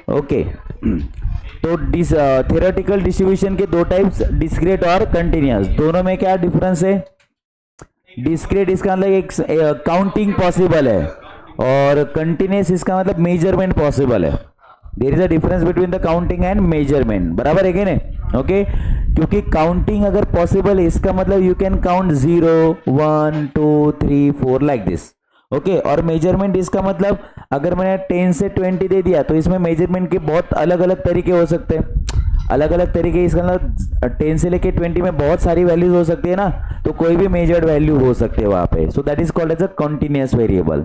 Okay तो theoretical distribution के दो टाइप्स, डिस्क्रीट और कंटिन्यूस। दोनों में क्या डिफरेंस है? डिस्क्रीट इसका मतलब एक काउंटिंग पॉसिबल है और कंटिन्यूस इसका मतलब मेजरमेंट पॉसिबल है। There is a difference between the counting and measurement, बराबर है कि नहीं? ओके क्योंकि काउंटिंग अगर पॉसिबल है इसका मतलब you can count 0 1 2 3 4 like this. Okay और मेजरमेंट इसका मतलब अगर मैंने 10 से 20 दे दिया तो इसमें मेजरमेंट के बहुत अलग अलग तरीके हो सकते हैं, अलग अलग तरीके। इसका मतलब 10 से लेके 20 में बहुत सारी वैल्यूज हो सकती है ना, तो कोई भी मेजर्ड वैल्यू हो सकते हैं वहां पे। So that is called as a continuous variable.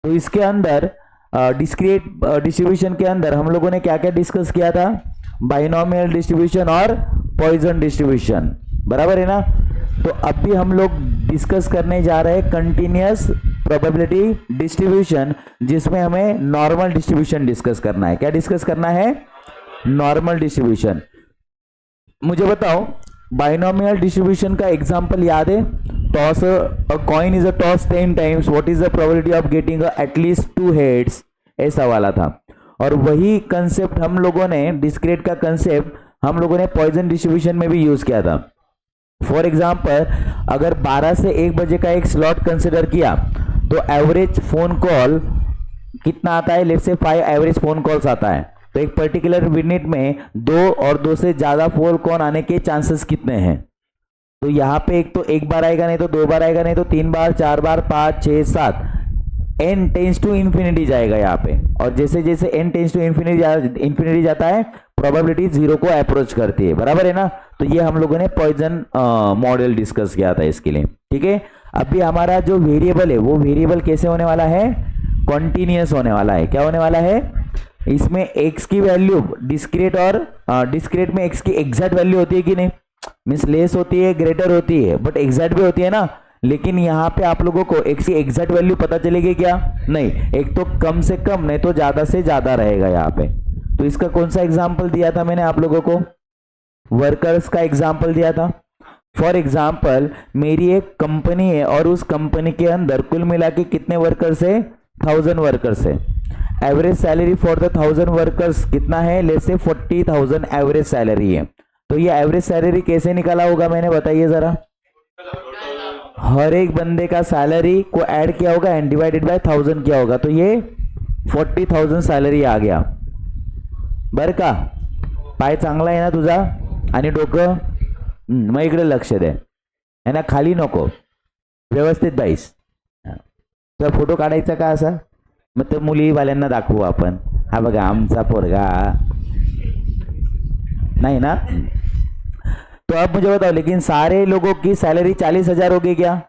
तो इसके अंदर डिस्क्रीट डिस्ट्रीब्यूशन के अंदर हम लोगों ने क्या क्या डिस्कस किया था? बाइनोमियल डिस्ट्रीब्यूशन और पॉइजन डिस्ट्रीब्यूशन, बराबर है ना? तो अभी हम लोग डिस्कस करने जा रहे हैं कंटिन्यूअस प्रोबेबिलिटी डिस्ट्रीब्यूशन, जिसमें हमें नॉर्मल डिस्ट्रीब्यूशन डिस्कस करना है। क्या डिस्कस करना है? Normal distribution. मुझे बताओ बाइनोमियल डिस्ट्रीब्यूशन का एग्जांपल याद है? Toss a coin is a toss 10 times, what is the probability of getting at least 2 heads, ऐसा वाला था। और वही कंसेप्ट हम लोगों ने, डिस्क्रीट का कंसेप्ट हम लोगों ने पॉइजन डिस्ट्रीब्यूशन में भी यूज किया था। फॉर एग्जाम्पल अगर 12 से 1 बजे का एक स्लॉट कंसिडर किया तो एवरेज फोन कॉल कितना आता है? Let's say 5 average phone calls आता है। तो एक पर्टिकुलर मिनट में 2 और 2 से ज्यादा फोन कॉल आने के चांसेस कितने हैं? तो यहाँ पे एक तो एक बार आएगा, नहीं तो 2 बार आएगा, नहीं तो 3 बार, 4 बार, 5 6 7, n टेंस टू इन्फिनिटी जाएगा यहाँ पे। और जैसे जैसे n टेंस टू इन्फिनिटी जाता है प्रोबेबिलिटी 0 को अप्रोच करती है, बराबर है ना? तो ये हम लोगों ने पॉइजन मॉडल डिस्कस किया था इसके लिए, ठीक है। अभी हमारा जो वेरिएबल है वो वेरिएबल कैसे होने वाला है? कॉन्टिन्यूअस होने वाला है। क्या होने वाला है? इसमें x की वैल्यू डिस्क्रीट और डिस्क्रीट में x की एग्जैक्ट वैल्यू होती है कि नहीं? मीन्स लेस होती है, ग्रेटर होती है, बट एग्जैक्ट भी होती है ना। लेकिन यहाँ पे आप लोगों को x की एग्जैक्ट वैल्यू पता चलेगी क्या? नहीं, एक तो कम से कम, नहीं तो ज्यादा से ज्यादा रहेगा यहाँ पे। तो इसका कौन सा एग्जाम्पल दिया था मैंने आप लोगों को? वर्कर्स का एग्जाम्पल दिया था। फॉर एग्जाम्पल मेरी एक कंपनी है और उस कंपनी के अंदर कुल मिला के कितने वर्कर्स है? 1000 वर्कर्स है। Average salary for the 1000 workers कितना है? लेट्स से 40,000 एवरेज सैलरी है। तो ये एवरेज सैलरी कैसे निकाला होगा मैंने, बताइए जरा? हर एक बंदे का सैलरी को ऐड किया होगा एंड डिवाइडेड बाय 1000 किया होगा, तो ये 40,000 सैलरी आ गया। बर का? पाय चांगला आहे ना तुझा? आणि डोकं मग इकडे लक्ष दे, है ना? खाली नको, व्यवस्थित बाईस। तुला फोटो काढायचा का असा? मग ते मुलीवाल्यांना दाखवू आपण, हा बघा आमचा पोरगा, नहीं ना? तो अब मुझे बताओ, लेकिन सारे लोगों की सैलरी 40,000 होगी क्या?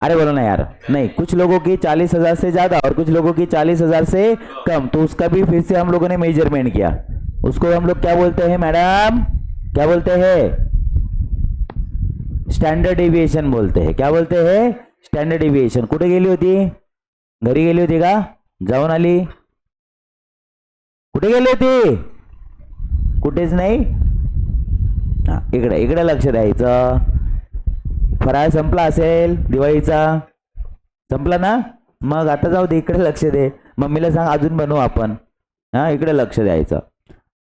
अरे बोलो ना यार। नहीं, कुछ लोगों की 40,000 से ज्यादा और कुछ लोगों की 40,000 से कम। तो उसका भी फिर से हम लोगों ने मेजरमेंट किया। उसको हम लोग क्या बोलते हैं मैडम? क्या बोलते हैं? स्टैंडर्ड डेविएशन बोलते हैं। क्या बोलते हैं? Standard deviation. कुठे गेली होती? घरी गेली होती का? जाऊन आली? कुठे गेली होती? कुठेच नाही। इकडे इकडे लक्ष द्यायचं। फराळ संपला असेल दिवाळीचा? संपला ना? मग आता जाऊ दे, इकडे लक्ष दे। मम्मीला सांग अजून बनवू आपण। हाँ, इकडे लक्ष द्यायचं।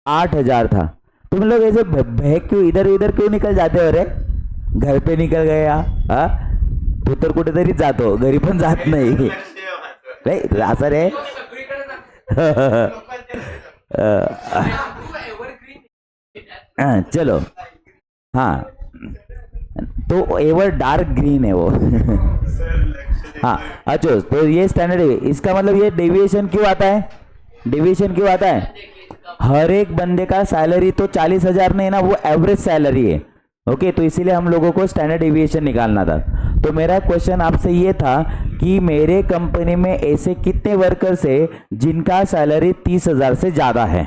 8,000 था। तुम लोग ऐसे बहक क्यों इधर उधर क्यों निकल जाते हो रे? घर पे निकल गया? हाँ, तू तर कुठेतरी जातो, घरी पण जात नाही रे, असं रे। चलो, हाँ, तो एवर डार्क ग्रीन है वो। हाँ अच्छा, तो ये स्टैंडर्ड है। इसका मतलब ये डेविएशन क्यों आता है? डेविएशन क्यों आता है? हर एक बंदे का सैलरी तो 40,000 नहीं ना, वो एवरेज सैलरी है। ओके, तो इसीलिए हम लोगों को स्टैंडर्ड डेविएशन निकालना था। तो मेरा क्वेश्चन आपसे ये था कि मेरे कंपनी में ऐसे कितने वर्कर्स है जिनका सैलरी 30,000 से ज्यादा है?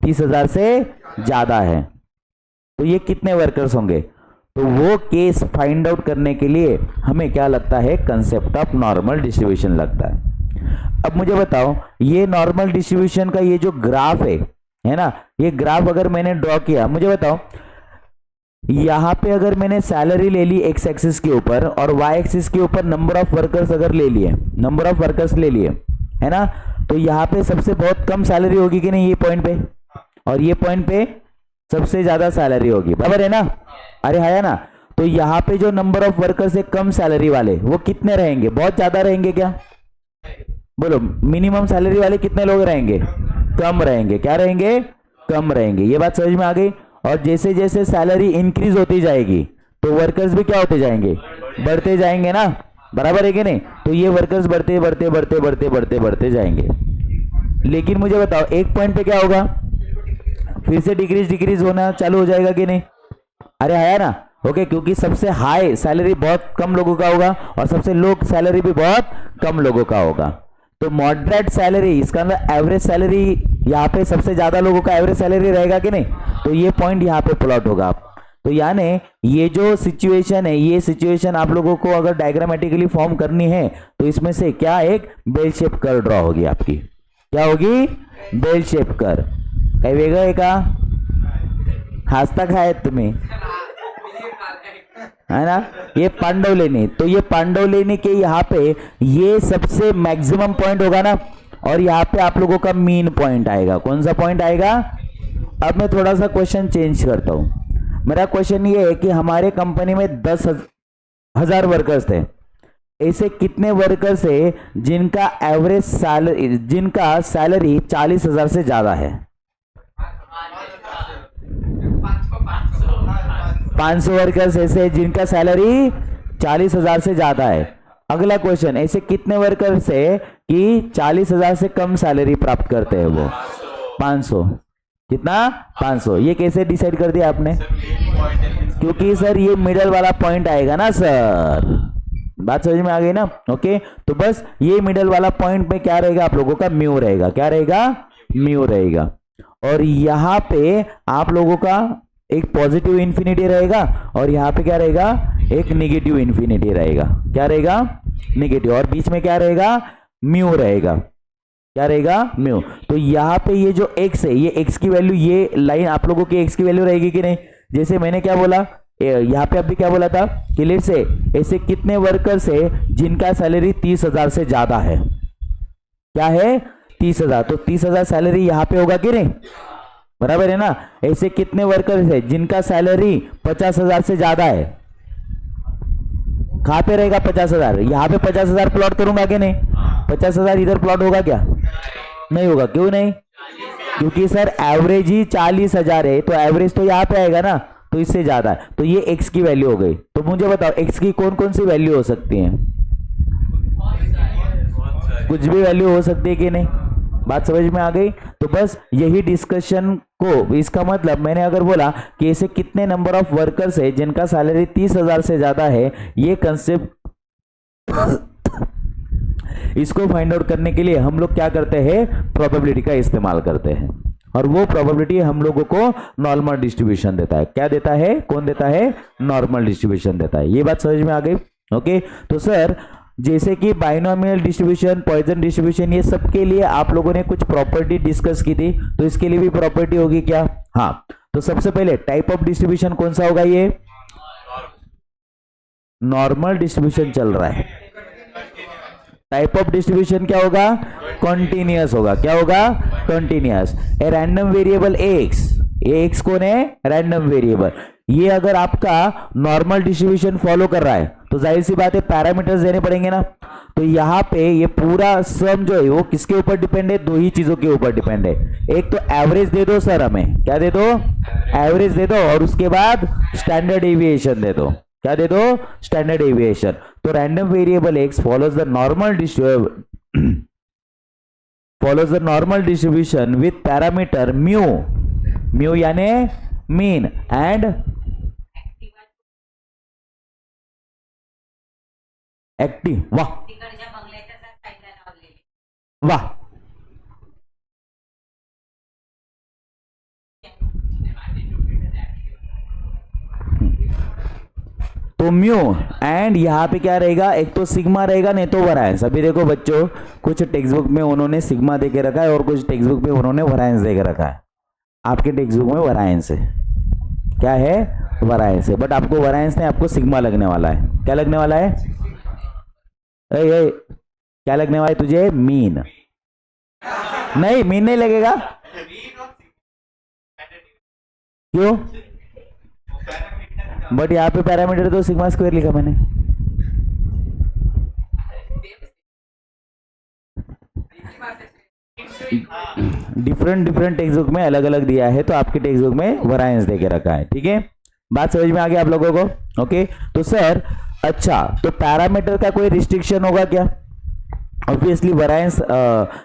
30,000 से ज्यादा है, तो ये कितने वर्कर्स होंगे? तो वो केस फाइंड आउट करने के लिए हमें क्या लगता है? कंसेप्ट ऑफ नॉर्मल डिस्ट्रीब्यूशन लगता है। अब मुझे बताओ, ये नॉर्मल डिस्ट्रीब्यूशन का ये जो ग्राफ है ना, ये ग्राफ अगर मैंने ड्रॉ किया, मुझे बताओ यहां पे अगर मैंने सैलरी ले ली एक्स एक्सिस के ऊपर और वाई एक्सिस के ऊपर नंबर ऑफ वर्कर्स अगर ले लिए, नंबर ऑफ वर्कर्स ले लिए, है ना, तो यहाँ पे सबसे बहुत कम सैलरी होगी कि नहीं, ये पॉइंट पे, और ये पॉइंट पे सबसे ज्यादा सैलरी होगी, बराबर है ना? अरे है ना? तो यहाँ पे जो नंबर ऑफ वर्कर्स है कम सैलरी वाले, वो कितने रहेंगे? बहुत ज्यादा रहेंगे क्या? बोलो, मिनिमम सैलरी वाले कितने लोग रहेंगे? कम रहेंगे। क्या रहेंगे? कम रहेंगे। ये बात समझ में आ गई? और जैसे जैसे सैलरी इंक्रीज होती जाएगी तो वर्कर्स भी क्या होते जाएंगे? बढ़ते जाएंगे ना, बराबर है कि नहीं? तो ये वर्कर्स बढ़ते बढ़ते बढ़ते बढ़ते बढ़ते बढ़ते जाएंगे। लेकिन मुझे बताओ, एक पॉइंट पे क्या होगा? फिर से डिक्रीज डिक्रीज होना चालू हो जाएगा कि नहीं? अरे है ना? ओके, क्योंकि सबसे हाई सैलरी बहुत कम लोगों का होगा और सबसे लो सैलरी भी बहुत कम लोगों का होगा। तो मॉडरेट सैलरी, इसका मतलब एवरेज सैलरी, यहाँ पे सबसे ज्यादा लोगों का एवरेज सैलरी रहेगा कि नहीं? तो ये पॉइंट यहाँ पे प्लॉट होगा। तो यानी ये जो सिचुएशन है, ये सिचुएशन आप लोगों को अगर डायग्रामेटिकली फॉर्म करनी है तो इसमें से क्या एक बेल शेप कर ड्रॉ होगी आपकी। क्या होगी? बेल शेप कर। काही वेगळं आहे का? हसता काय तुम्ही, है ना? ये पांडवलेनी, तो ये पांडवलेनी के यहाँ पे ये सबसे मैक्सिमम पॉइंट होगा ना, और यहाँ पे आप लोगों का मीन पॉइंट आएगा। कौन सा पॉइंट आएगा? अब मैं थोड़ा सा क्वेश्चन चेंज करता हूं। मेरा क्वेश्चन ये है कि हमारे कंपनी में 10,000 वर्कर्स थे। ऐसे कितने वर्कर्स है जिनका एवरेज सैलरी, जिनका सैलरी 40,000 से ज्यादा है? 500 वर्कर्स ऐसे हैं जिनका सैलरी 40,000 से ज्यादा है। अगला क्वेश्चन, ऐसे कितने वर्कर्स है कि 40,000 से कम सैलरी प्राप्त करते हैं? वो 500। कितना? 500। ये कैसे डिसाइड कर दिया आपने? क्योंकि सर ये मिडल वाला पॉइंट आएगा ना सर। बात समझ में आ गई ना? ओके, तो बस ये मिडल वाला पॉइंट में क्या रहेगा? आप लोगों का म्यू रहेगा। क्या रहेगा? म्यू रहेगा। और यहां पे आप लोगों का एक पॉजिटिव इंफिनिटी रहेगा और यहाँ पे क्या रहेगा? एक नेगेटिव इंफिनिटी रहेगा। क्या रहेगा? नेगेटिव। और बीच में क्या रहेगा? म्यू रहेगा। क्या रहेगा? म्यू। तो यहाँ पे ये जो x है, ये x की वैल्यू, ये लाइन आप लोगों की x की वैल्यू रहेगी कि नहीं? जैसे मैंने क्या बोला, यहाँ पे अभी क्या बोला था कि लेट्स से ऐसे कितने वर्कर्स है जिनका सैलरी 30,000 से ज्यादा है? क्या है? 30,000। तो 30,000 सैलरी यहाँ पे होगा कि नहीं? बराबर है ना? ऐसे कितने वर्कर्स है जिनका सैलरी 50,000 से ज्यादा है? कहां पे रहेगा 50,000? यहां पे 50,000 प्लॉट करूंगा कि नहीं? 50,000 इधर प्लॉट होगा क्या? नहीं होगा। क्यों नहीं? क्योंकि सर एवरेज ही 40,000 है, तो एवरेज तो यहां पे आएगा ना, तो इससे ज्यादा है। तो ये x की वैल्यू हो गई। तो मुझे बताओ x की कौन कौन सी वैल्यू हो सकती है? कुछ भी वैल्यू हो सकती है कि नहीं? बात समझ में आ गई? तो बस यही डिस्कशन को, इसका मतलब मैंने अगर बोला कि ऐसे कितने नंबर ऑफ वर्कर्स है जिनका सैलरी 30,000 से ज्यादा है, ये कंसेप्ट इसको फाइंड आउट करने के लिए हम लोग क्या करते हैं? प्रोबेबिलिटी का इस्तेमाल करते हैं। और वो प्रोबेबिलिटी हम लोगों को नॉर्मल डिस्ट्रीब्यूशन देता है। क्या देता है? कौन देता है? नॉर्मल डिस्ट्रीब्यूशन देता है। ये बात समझ में आ गई? ओके, तो सर जैसे कि बाइनोमियल डिस्ट्रीब्यूशन, पॉइजन डिस्ट्रीब्यूशन, ये सब के लिए आप लोगों ने कुछ प्रॉपर्टी डिस्कस की थी, तो इसके लिए भी प्रॉपर्टी होगी क्या? हाँ। तो सबसे पहले टाइप ऑफ डिस्ट्रीब्यूशन कौन सा होगा? ये नॉर्मल डिस्ट्रीब्यूशन चल रहा है। टाइप ऑफ डिस्ट्रीब्यूशन क्या होगा? कॉन्टिन्यूअस होगा। क्या होगा? Continuous. A random variable x, ये एक्स कौन है? Random variable. ये अगर आपका नॉर्मल डिस्ट्रीब्यूशन फॉलो कर रहा है तो जाहिर सी बात है पैरामीटर्स देने पड़ेंगे ना। तो यहाँ पे ये पूरा सम जो है वो किसके ऊपर डिपेंड है? दो ही चीजों के ऊपर डिपेंड है। एक तो एवरेज दे दो सर, हमें क्या दे दो? एवरेज दे दो, और उसके बाद स्टैंडर्ड डेविएशन दे दो। क्या दे दो? Standard deviation. तो random variable X follows the normal distribution with parameter mu, mu यानी मीन, एंड एक्टिव। वाह वाह। तो म्यू एंड यहाँ पे क्या रहेगा? एक तो सिग्मा रहेगा, नहीं तो वरायंस। अभी देखो बच्चों, कुछ टेक्स्ट बुक में उन्होंने सिग्मा दे के रखा है और कुछ टेक्स्ट बुक में उन्होंने वरायंस दे के रखा है। आपके टेक्स्ट बुक में वरायंस है। क्या है? वरायंस है। बट आपको वरायंस नहीं, आपको सिग्मा लगने वाला है। क्या लगने वाला है? क्या लगने वाला है तुझे? मीन। नहीं मीन नहीं लगेगा, क्यों? बट यहाँ पे पैरामीटर तो सिग्मा स्क्वायर लिखा मैंने। डिफरेंट डिफरेंट टेक्स्ट बुक में अलग अलग दिया है, तो आपके टेक्स्ट बुक में वरायंस देके रखा है, ठीक है। बात समझ में आ गया आप लोगों को? ओके, तो सर अच्छा, तो पैरामीटर का कोई रिस्ट्रिक्शन होगा क्या? ऑब्वियसली वरायंस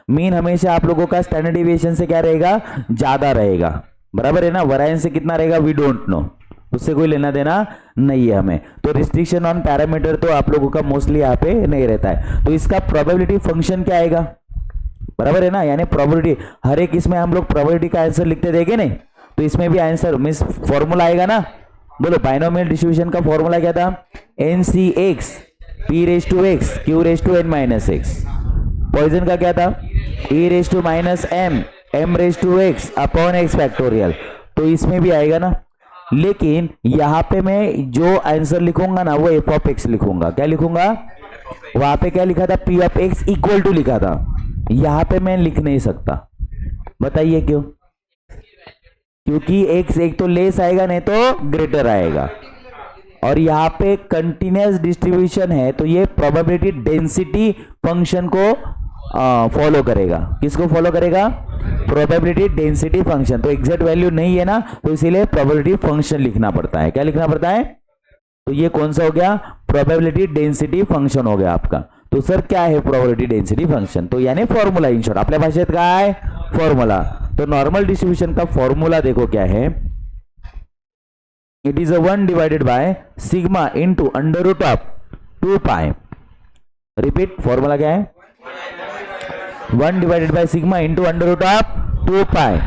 मीन हमेशा आप लोगों का स्टैंडर्ड डिविएशन से क्या रहेगा, ज्यादा रहेगा, बराबर है ना। वरायंस से कितना रहेगा वी डोंट नो, उससे कोई लेना देना नहीं है हमें। तो रिस्ट्रिक्शन ऑन पैरामीटर तो आप लोगों का मोस्टली यहाँ पे नहीं रहता है। तो इसका प्रोबेबिलिटी फंक्शन क्या आएगा, बराबर है ना, यानी प्रोबेबिलिटी हर एक इसमें हम लोग प्रोबेबिलिटी का आंसर लिखते देंगे नहीं, तो इसमें भी आंसर मींस फॉर्मूला आएगा ना। बोलो बाइनोमियल डिस्ट्रीब्यूशन का फॉर्मूला क्या था? NCX P raise to x Q raise to n minus x. Poisson का क्या था? E raise to minus M raise to x upon x factorial. तो इसमें भी आएगा ना, लेकिन यहां पे मैं जो आंसर लिखूंगा ना वो f ऑफ x लिखूंगा। क्या लिखूंगा? वहां पे क्या लिखा था? P of x equal to लिखा था, यहां पे मैं लिख नहीं सकता। बताइए क्यों? क्योंकि x एक तो लेस आएगा नहीं तो ग्रेटर आएगा, और यहाँ पे कंटिन्यूअस डिस्ट्रीब्यूशन है, तो ये प्रोबेबिलिटी डेंसिटी फंक्शन को फॉलो करेगा। किसको फॉलो करेगा? Probability density function. तो एग्जैक्ट वैल्यू नहीं है ना, तो इसीलिए प्रोबेबिलिटी फंक्शन लिखना पड़ता है। क्या लिखना पड़ता है? तो ये कौन सा हो गया? प्रोबेबिलिटी डेंसिटी फंक्शन हो गया आपका। तो सर क्या है प्रोबेबिलिटी डेंसिटी फंक्शन? तो यानी फॉर्मूला, इन शॉर्ट आपल्या भाषेत काय? फॉर्मूला। तो नॉर्मल डिस्ट्रीब्यूशन का फॉर्मूला देखो क्या है, it is a 1 divided by sigma into under root of 2 pi. Repeat, formula क्या है? 1 divided by sigma into under root of 2 pi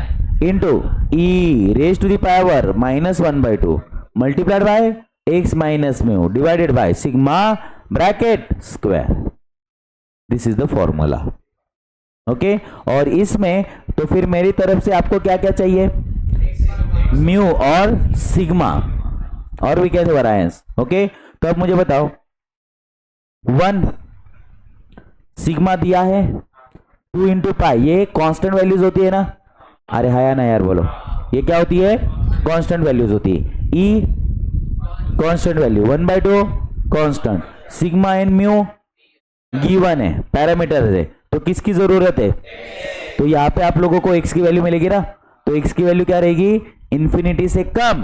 into e raise to the power -1/2 multiplied by x minus mu divided by sigma bracket square. This is the formula, okay. और इसमें तो फिर मेरी तरफ से आपको क्या क्या चाहिए? म्यू और सिग्मा, और भी कैसे वरायंस, ओके। तो अब मुझे बताओ, 1 सिग्मा दिया है, 2 इंटू पाई, ये कांस्टेंट वैल्यूज होती है ना? अरे हाया ना यार, बोलो ये क्या होती है? कांस्टेंट वैल्यूज होती है। E constant value 1/2 constant, sigma and mu given है, पैरामीटर है, तो किसकी जरूरत है? तो यहां पे आप लोगों को x की वैल्यू मिलेगी ना, तो x की वैल्यू क्या रहेगी? इंफिनिटी से कम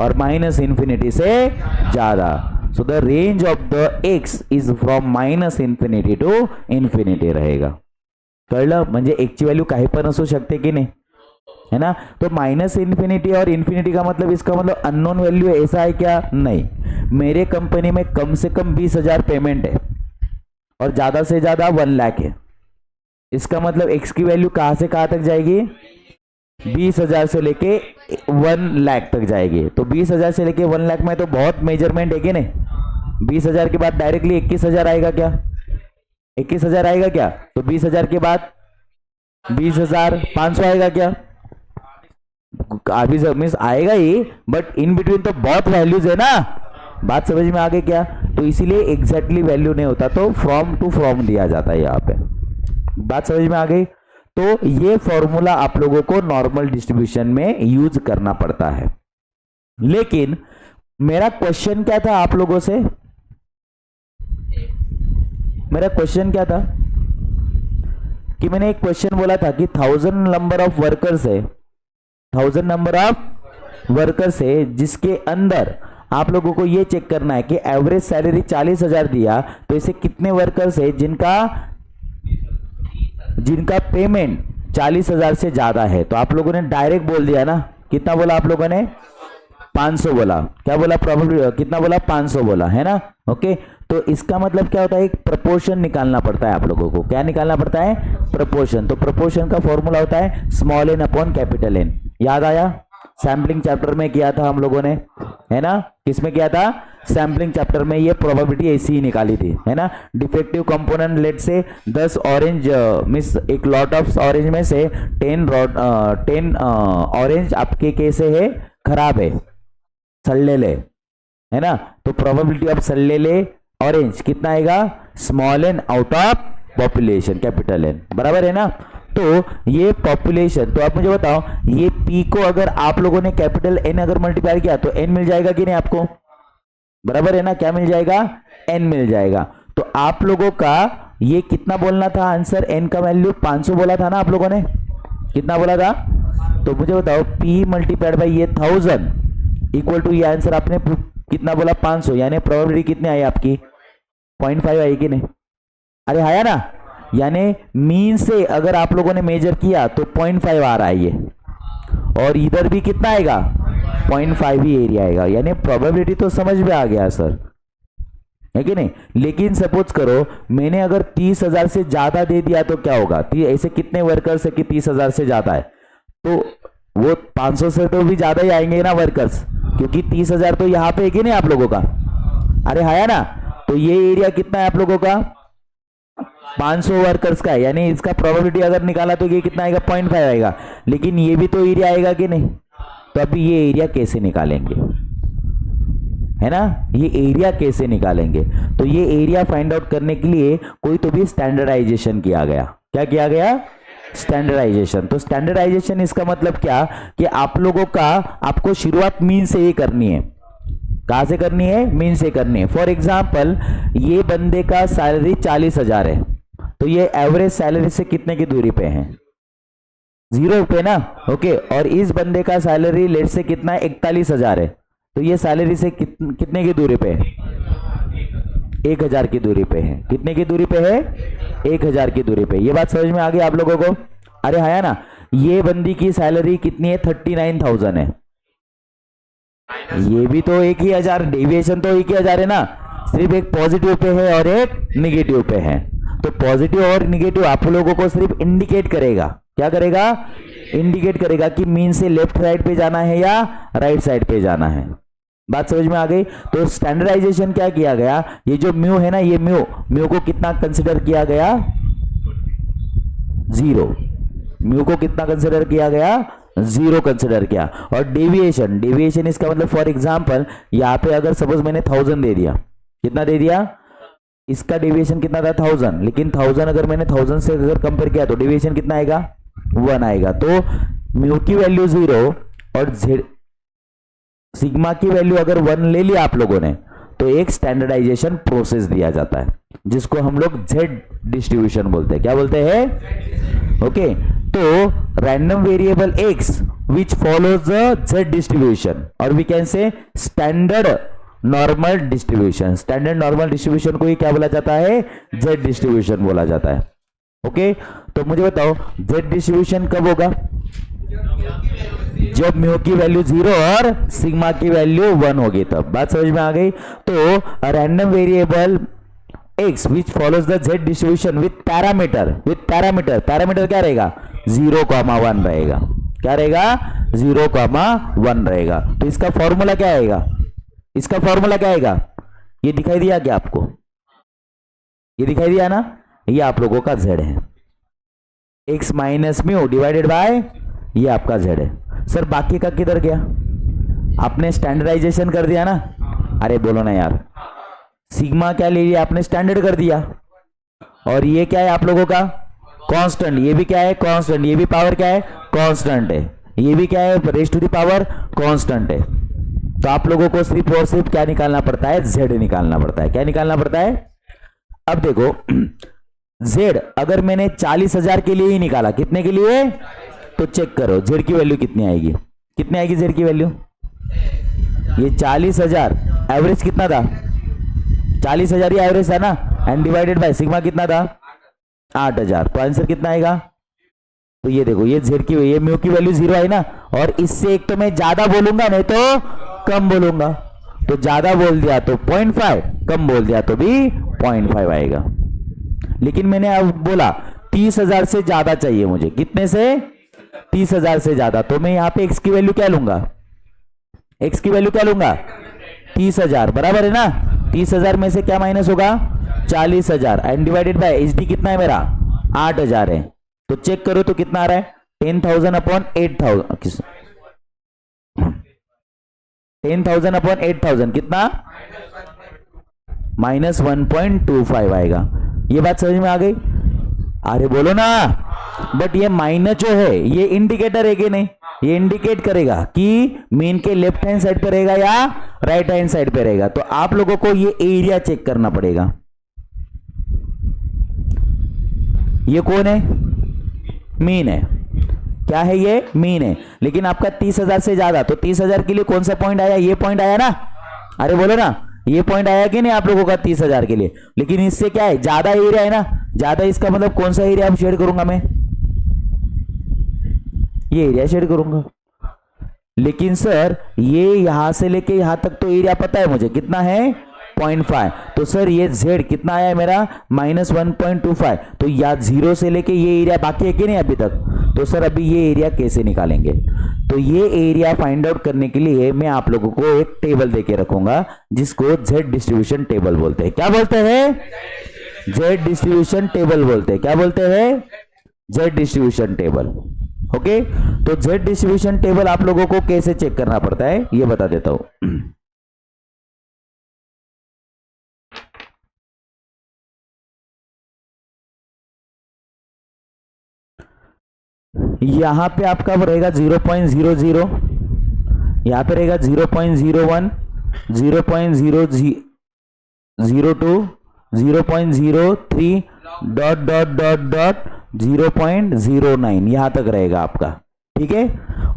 और माइनस इंफिनिटी से ज्यादा। So the range of the x is from minus infinity to infinity रहेगा। कळलं? म्हणजे x ची वैल्यू काही पण असू शकते की नहीं, है ना। तो माइनस इंफिनिटी और इंफिनिटी का मतलब, इसका मतलब अननोन वैल्यू ऐसा है क्या? नहीं, मेरे कंपनी में कम से कम 20,000 पेमेंट है और ज्यादा से ज्यादा 1 लाख है। इसका मतलब x की वैल्यू कहां से कहां तक जाएगी? 20,000 से लेके 1 लाख तक जाएगी। तो 20,000 से लेके 1 लाख में तो बहुत मेजरमेंट है कि नहीं? 20,000 के बाद डायरेक्टली 21,000 आएगा क्या? 21,000 आएगा क्या? तो 20,000 के बाद 20,500 आएगा क्या? अभी मीन्स आएगा ही, बट इन बिटवीन तो बहुत वैल्यूज है ना। बात समझ में आ गई क्या? तो इसीलिए एग्जैक्टली वैल्यू नहीं होता, तो फ्रॉम टू फ्रॉम दिया जाता है यहाँ पे। बात समझ में आ गई? तो ये फॉर्मूला आप लोगों को नॉर्मल डिस्ट्रीब्यूशन में यूज करना पड़ता है। लेकिन मेरा क्वेश्चन क्या था आप लोगों से? मेरा क्वेश्चन क्या था कि मैंने एक क्वेश्चन बोला था कि 1000 नंबर ऑफ वर्कर्स है, 1000 नंबर ऑफ वर्कर्स है, जिसके अंदर आप लोगों को ये चेक करना है कि एवरेज सैलरी 40,000 दिया, तो इसे कितने वर्कर्स है जिनका पेमेंट 40,000 से ज्यादा है। तो आप लोगों ने डायरेक्ट बोल दिया ना, कितना बोला आप लोगों ने? 500 बोला। क्या बोला? प्रोबेबली कितना बोला? 500 बोला, है ना, ओके। तो इसका मतलब क्या होता है? एक प्रपोर्शन निकालना पड़ता है आप लोगों को। क्या निकालना पड़ता है? प्रपोर्शन। तो प्रपोर्शन का फॉर्मूला होता है small n upon capital n. याद आया? सैम्पलिंग चैप्टर में किया था हम लोगों ने, है ना। किसमें किया था? सैम्पलिंग चैप्टर में। ये प्रोबेबिलिटी ऐसी ही निकाली थी, है ना। डिफेक्टिव कंपोनेंट लेट से 10 ऑरेंज मिस एक लॉट ऑफ ऑरेंज में से 10 ऑरेंज आपके कैसे है? खराब है, सड़लेले, है ना। तो प्रोबेबिलिटी ऑफ सड़लेले ऑरेंज कितना आएगा? Small n out of population capital n, बराबर है ना। तो ये पॉपुलेशन, तो आप मुझे बताओ ये P को अगर आप लोगों ने कैपिटल N अगर मल्टीप्लाई किया तो N मिल जाएगा कि नहीं आपको, बराबर है ना, क्या मिल जाएगा, N मिल जाएगा। तो आप लोगों का ये कितना बोलना था आंसर, N का वैल्यू 500 बोला था ना आप लोगों ने, कितना बोला था, तो मुझे बताओ P मल्टीप्लाइड बाई ये 1000 इक्वल टू ये आंसर आपने कितना बोला 500, यानी प्रोबेबिलिटी कितनी आई आपकी 0.5 आई कि नहीं, अरे आया ना, यानी मीन से अगर आप लोगों ने मेजर किया तो 0.5 आ रहा है ये, और इधर भी कितना आएगा 0.5 ही एरिया आएगा, यानी प्रोबेबिलिटी तो समझ में आ गया सर, है कि नहीं। लेकिन सपोज करो मैंने अगर 30,000 से ज्यादा दे दिया तो क्या होगा, ऐसे कितने वर्कर्स है कि 30,000 से ज्यादा है, तो वो 500 से तो भी ज्यादा ही आएंगे ना वर्कर्स, क्योंकि 30,000 तो यहाँ पे है कि नहीं आप लोगों का, अरे है ना, तो ये एरिया कितना है आप लोगों का 500 वर्कर्स का है, यानी इसका प्रोबेबिलिटी अगर निकाला तो ये कितना आएगा 0.5 आएगा, लेकिन ये भी तो एरिया आएगा कि नहीं, तो अभी ये एरिया कैसे निकालेंगे, है ना, ये एरिया कैसे निकालेंगे, तो ये एरिया फाइंड आउट करने के लिए कोई तो भी स्टैंडर्डाइजेशन किया गया, क्या किया गया, स्टैंडर्डाइजेशन। तो स्टैंडर्डाइजेशन इसका मतलब क्या कि आप लोगों का आपको शुरुआत मीन से ही करनी है, कहां से करनी है, मीन से करनी है। फॉर एग्जाम्पल ये बंदे का सैलरी 40,000 है, तो ये एवरेज सैलरी से कितने की दूरी पे है, 0 पे ना, ओके, और इस बंदे का सैलरी लेट से कितना है 41,000 है, तो ये सैलरी से कितने की दूरी पे है, 1,000 की दूरी पे है, कितने की दूरी पे है 1,000 की दूरी पे, ये बात समझ में आ गई आप लोगों को, अरे है ना, ये बंदी की सैलरी कितनी है 39,000 है, ये भी तो 1,000, डेविएशन तो 1,000 है ना, सिर्फ एक पॉजिटिव पे है और एक निगेटिव पे है, तो पॉजिटिव और निगेटिव आप लोगों को सिर्फ इंडिकेट करेगा, क्या करेगा, इंडिकेट करेगा कि मीन से लेफ्ट साइड पे जाना है या राइट साइड पे जाना है, बात समझ में आ गई। तो स्टैंडर्डाइजेशन क्या किया गया, ये जो म्यू है ना, ये म्यू को कितना कंसिडर किया गया 0, म्यू को कितना कंसिडर किया गया 0 कंसिडर किया, और डेविएशन इसका मतलब फॉर एग्जांपल यहाँ पे अगर सपोज मैंने 1000 दे दिया, कितना दे दिया, इसका डेविएशन कितना था 1000, लेकिन 1000 अगर मैंने 1000 से अगर कंपेयर किया तो डेविएशन कितना आएगा 1 आएगा, तो म्यू की वैल्यू 0 और सिग्मा की वैल्यू अगर 1 ले लिया आप लोगों ने तो एक स्टैंडर्डाइजेशन प्रोसेस दिया जाता है जिसको हम लोग जेड डिस्ट्रीब्यूशन बोलते हैं, क्या बोलते हैं, ओके। तो random variable X which follows the Z distribution, और we can say standard normal distribution, standard normal distribution को ही क्या बोला जाता है, जेड डिस्ट्रीब्यूशन बोला जाता है, ओके। तो मुझे बताओ जेड डिस्ट्रीब्यूशन कब होगा, जब म्यू की वैल्यू 0 और सिग्मा की वैल्यू 1 होगी, तब बात समझ में आ गई। तो random variable x which follows the Z distribution with parameter क्या रहेगा 0,1 रहेगा, क्या रहेगा 0,1 रहेगा। तो इसका फॉर्मूला क्या आएगा, इसका फॉर्मूला क्या आएगा, ये दिखाई दिया क्या आपको, ये दिखाई दिया ना, ये आप लोगों का z है, x minus mu divided bye ये आपका z है। सर बाकी का किधर गया, आपने स्टैंडर्डाइजेशन कर दिया ना, अरे बोलो ना यार, सिग्मा क्या ले लिया आपने, स्टैंडर्ड कर दिया, और ये क्या है आप लोगों का कांस्टेंट, ये भी क्या है कांस्टेंट, ये भी पावर क्या है कांस्टेंट है, ये भी क्या है raise to the power constant है। तो आप लोगों को सिर्फ और सिर्फ क्या निकालना पड़ता है, z निकालना पड़ता है, क्या निकालना पड़ता है। अब देखो z अगर मैंने 40,000 के लिए ही निकाला, कितने के लिए, तो चेक करो z की वैल्यू कितनी आएगी, कितनी आएगी z की वैल्यू, ये 40,000 एवरेज कितना था, 40,000 ही एवरेज था ना, एंड डिवाइडेड बाय सिग्मा कितना था 8,000, तो आंसर कितना आएगा। तो ये देखो ये z की, ये म्यू की वैल्यू 0 आई ना, और इससे एक तो मैं ज्यादा बोलूंगा नहीं तो कम बोलूंगा, तो ज्यादा बोल दिया तो 0.5, कम बोल दिया तो भी 0.5 आएगा। लेकिन मैंने अब बोला 30,000 से ज्यादा चाहिए मुझे, कितने से 30,000 से ज्यादा, तो मैं यहां पे x की वैल्यू क्या लूंगा, x की वैल्यू क्या लूंगा 30,000, बराबर है ना, 30,000 में से क्या माइनस होगा 40,000 and divided by H D कितना है मेरा 8,000 है, तो चेक करो तो कितना आ रहा है 10,000 अपॉन 8,000, 10,000 अपॉन 8,000 कितना -1.25 आएगा। ये बात समझ में आ गई। अरे बोलो ना, बट ये माइनस जो है ये इंडिकेटर है कि नहीं, ये इंडिकेट करेगा कि मीन के लेफ्ट हैंड साइड पे रहेगा या राइट हैंड साइड पे रहेगा। तो आप लोगों को ये एरिया चेक करना पड़ेगा। ये कौन है, मीन है, क्या है ये, मीन है। लेकिन आपका 30,000 से ज्यादा, तो 30,000 के लिए कौन सा पॉइंट आया, ये पॉइंट आया ना, अरे बोलो ना, ये पॉइंट आया कि नहीं आप लोगों का 30,000 के लिए। लेकिन इससे क्या है, ज्यादा एरिया है ना, ज्यादा, इसका मतलब कौन सा एरिया आप शेड करूंगा मैं, ये एरिया शेड करूंगा। लेकिन सर ये यहां से लेके यहां तक तो एरिया पता है मुझे कितना है, 0.5। तो सर ये z कितना आया मेरा, -1.25। तो या 0 से लेके ये एरिया बाकी है कि नहीं अभी तक। तो सर अभी ये एरिया कैसे निकालेंगे, तो ये एरिया फाइंड आउट करने के लिए मैं आप लोगों को एक टेबल देके रखूंगा जिसको z डिस्ट्रीब्यूशन टेबल बोलते हैं। क्या बोलते हैं, z डिस्ट्रीब्यूशन टेबल बोलते हैं। क्या बोलते हैं, z डिस्ट्रीब्यूशन टेबल। ओके, तो z डिस्ट्रीब्यूशन टेबल आप लोगों को कैसे चेक करना पड़ता है ये बता देता हूं। यहां पे आपका रहेगा 0.00, यहां पे रहेगा 0.01, 0.002, 0.03 डॉट डॉट डॉट डॉट 0.09, यहां तक रहेगा आपका, ठीक है।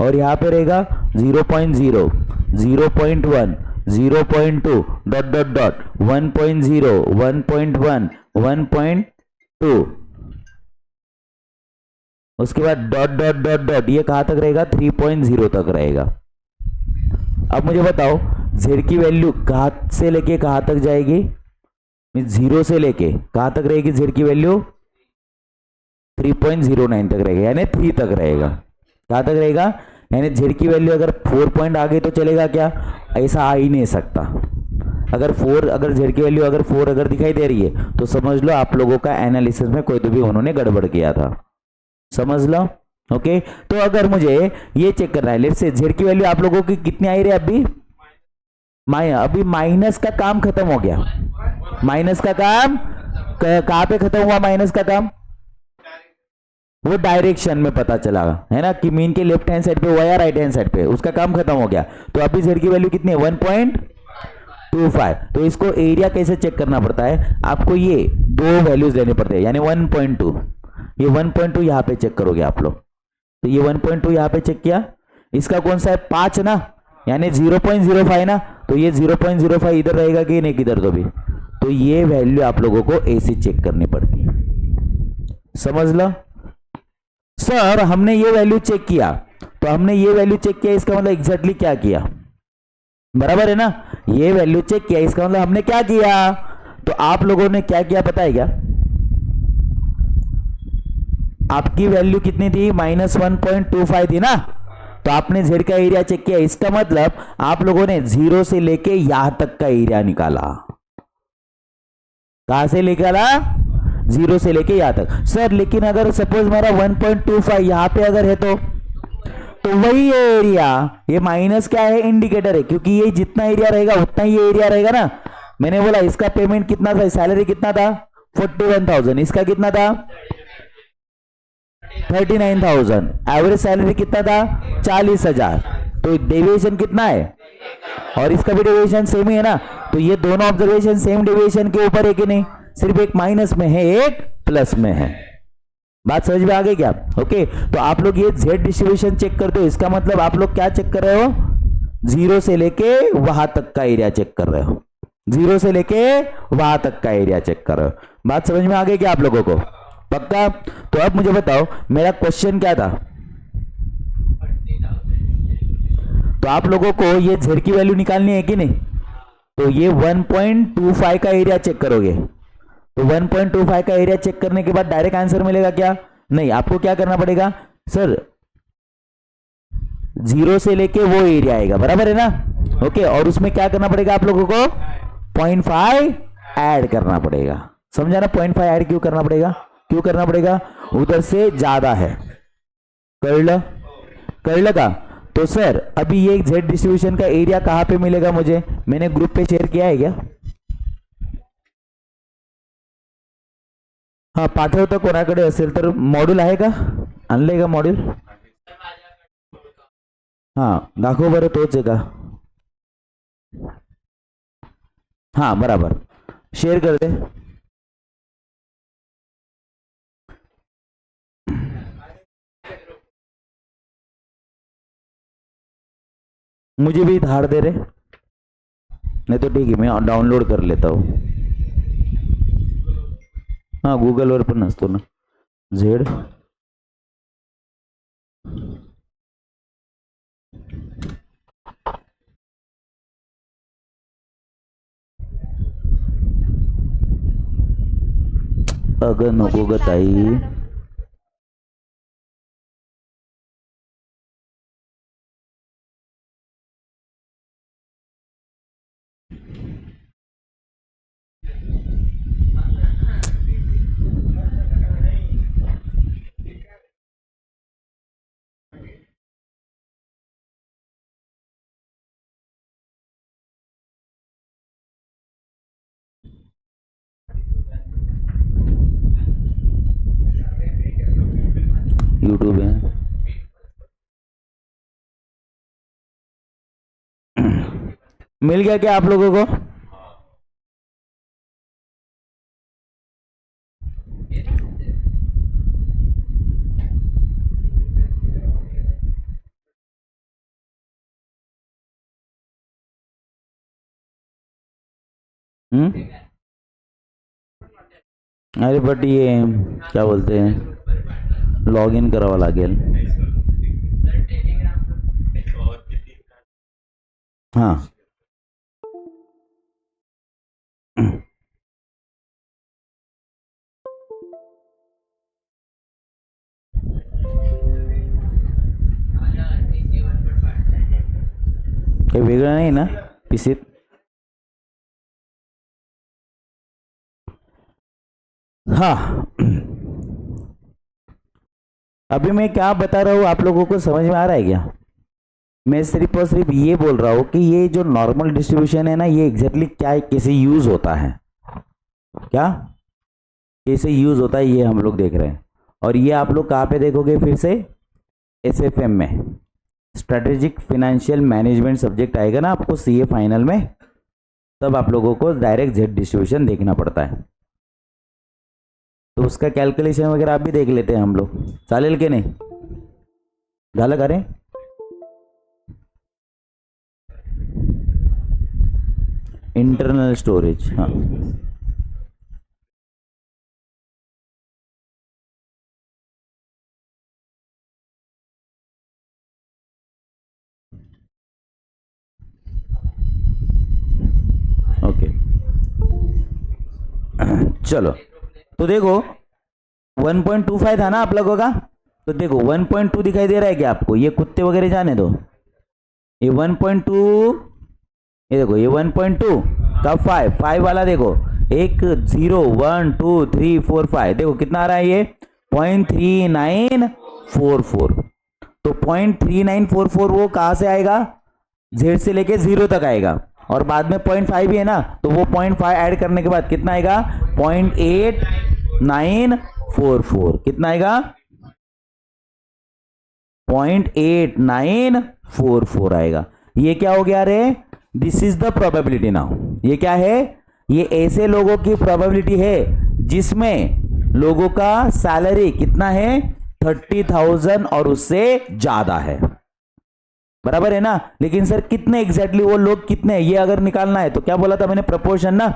और यहां पे रहेगा 0.0, 0.1, 0.2 डॉट डॉट डॉट 1.0, 1.1, 1.2, उसके बाद डॉट डॉट डॉट डॉट, ये कहां तक रहेगा, 3.0 तक रहेगा। अब मुझे बताओ z की वैल्यू कहां से लेके कहां तक जाएगी, 0 से लेके कहां तक रहेगी z की वैल्यू, 3.09 तक रहेगा, यानी 3 तक रहेगा। कहां तक रहेगा, यानी z की वैल्यू अगर 4 पॉइंट आगे तो चलेगा क्या, ऐसा आ ही नहीं सकता। अगर z की वैल्यू अगर 4 अगर दिखाई दे रही है तो समझ लो आप लोगों का एनालिसिस में कोई तो भी उन्होंने गड़बड़ किया था, समझ लो। ओके, तो अगर मुझे ये चेक करना है, लेट्स से z की वैल्यू आप लोगों की कितनी आई रही है अभी, अभी माइनस का काम खत्म हो गया। माइनस का काम कहां पे खत्म हुआ, माइनस का काम वो डायरेक्शन में पता चला है ना, कि मीन के लेफ्ट हैंड साइड पे हुआ या राइट हैंड साइड पे, उसका काम खत्म हो गया। तो अभी z की वैल्यू कितनी है, 1.25। तो इसको एरिया कैसे चेक करना पड़ता है, आपको ये दो वैल्यूज लेने पड़ते हैं, यानी 1.2, ये 1.2 यहां पे चेक करोगे आप लोग। तो ये 1.2 यहां पे चेक किया, इसका कौन सा है, 5 ना, यानी 0.05 ना, तो ये 0.05 इधर रहेगा कि नहीं किधर तो भी। तो ये वैल्यू आप लोगों को ऐसे चेक करनी पड़ती है, समझ लो। सर हमने ये वैल्यू चेक किया, तो हमने ये वैल्यू चेक किया, इसका मतलब एग्जैक्टली क्या किया, बराबर है ना, ये वैल्यू चेक किया, इसका मतलब हमने क्या किया। तो आप लोगों ने क्या किया पता है क्या, आपकी वैल्यू कितनी थी, -1.25 थी ना, तो आपने z का एरिया चेक किया, इसका मतलब आप लोगों ने 0 से लेके यहां तक का एरिया निकाला। कहां से निकाला, 0 से लेके यहां तक। सर लेकिन अगर सपोज मेरा 1.25 यहां पे अगर है तो वही है एरिया, ये माइनस क्या है, इंडिकेटर है, क्योंकि ये जितना एरिया रहेगा उतना ही एरिया रहेगा ना। मैंने बोला इसका पेमेंट कितना था, सैलरी कितना था, 41,000, इसका कितना था, 39,000, एवरेज सैलरी कितना था, 40,000। तो डेविएशन कितना है, और इसका भी डेविएशन सेम ही है ना। तो ये दोनों ऑब्जर्वेशन सेम डेविएशन के ऊपर है कि नहीं, सिर्फ एक माइनस में है एक प्लस में है। बात समझ में आ गई क्या, ओके। तो आप लोग ये z डिस्ट्रीब्यूशन चेक करते हो, इसका मतलब आप लोग क्या चेक कर रहे हो, 0 से लेके वहां तक का एरिया चेक कर रहे हो, 0 से लेके वहां तक का एरिया चेक कर रहे हो। बात समझ में आ गई क्या आप लोगों को, पक्का। तो अब मुझे बताओ मेरा क्वेश्चन क्या था, तो आप लोगों को ये z की वैल्यू निकालनी है कि नहीं, तो ये 1.25 का एरिया चेक करोगे, तो 1.25 का एरिया चेक करने के बाद डायरेक्ट आंसर मिलेगा क्या, नहीं, आपको क्या करना पड़ेगा, सर 0 से लेके वो एरिया आएगा, बराबर है ना, ओके। और उसमें क्या करना पड़ेगा आप लोगों को, 0.5 ऐड करना पड़ेगा, समझा ना। 0.5 ऐड क्यों करना पड़ेगा, क्यों करना पड़ेगा, उधर से ज्यादा है, कर लगा। तो सर अभी ये z डिस्ट्रीब्यूशन का एरिया कहां पे मिलेगा मुझे, मैंने ग्रुप पे शेयर किया है क्या, हां पाठवतं कोणाकडे असेल तर मॉड्यूल आहे का आणलंय का मॉड्यूल हां दाखव बरं तोच आहे का हां बराबर शेअर कर दे मुझे भी धार दे रहे नहीं तो ठीक है मैं डाउनलोड कर लेता हूँ हाँ गूगलवर पण नसतो ना झेड अगं नको ग ताई यूट्यूब है मिल गया क्या आप लोगों को अरे बट ये क्या बोलते हैं लॉग इन करावं लागेल हाँ काही वेगळं नाही ना पीसीत हाँ अभी मैं क्या बता रहा हूँ आप लोगों को समझ में आ रहा है क्या मैं सिर्फ और सिर्फ ये बोल रहा हूँ कि ये जो नॉर्मल डिस्ट्रीब्यूशन है ना ये एग्जैक्टली क्या है कैसे यूज होता है क्या कैसे यूज होता है ये हम लोग देख रहे हैं और ये आप लोग कहाँ पे देखोगे फिर से एसएफएम में स्ट्रेटेजिक फाइनेंशियल मैनेजमेंट सब्जेक्ट आएगा ना आपको सीए फाइनल में तब आप लोगों को डायरेक्ट जेड डिस्ट्रीब्यूशन देखना पड़ता है तो उसका कैलकुलेशन वगैरह आप भी देख लेते हैं हम लोग चालेल के नहीं झालं का रे इंटरनल स्टोरेज हाँ ओके चलो तो देखो 1.25 था ना आप लोगों का तो देखो 1.2 दिखाई दे रहा है क्या आपको ये कुत्ते वगैरह जाने दो ये 1.2 ये देखो ये 1.2 का 5 वाला देखो एक 0 1 2 3 4 5 देखो कितना आ रहा है ये 0.3944 तो 0.3944 वो कहाँ से आएगा जेड से लेके 0 तक आएगा और बाद में 0.5 भी है ना तो वो 0.5 ऐड करने के बाद कितना आएगा 0.8944 कितना आएगा 0.8944 आएगा ये क्या हो गया रे this is the probability now ये क्या है ये ऐसे लोगों की प्रोबेबिलिटी है जिसमें लोगों का सैलरी कितना है 30,000 और उससे ज्यादा है बराबर है ना लेकिन सर कितने एग्जैक्टली वो लोग कितने ये अगर निकालना है तो क्या बोला था मैंने प्रोपोर्शन ना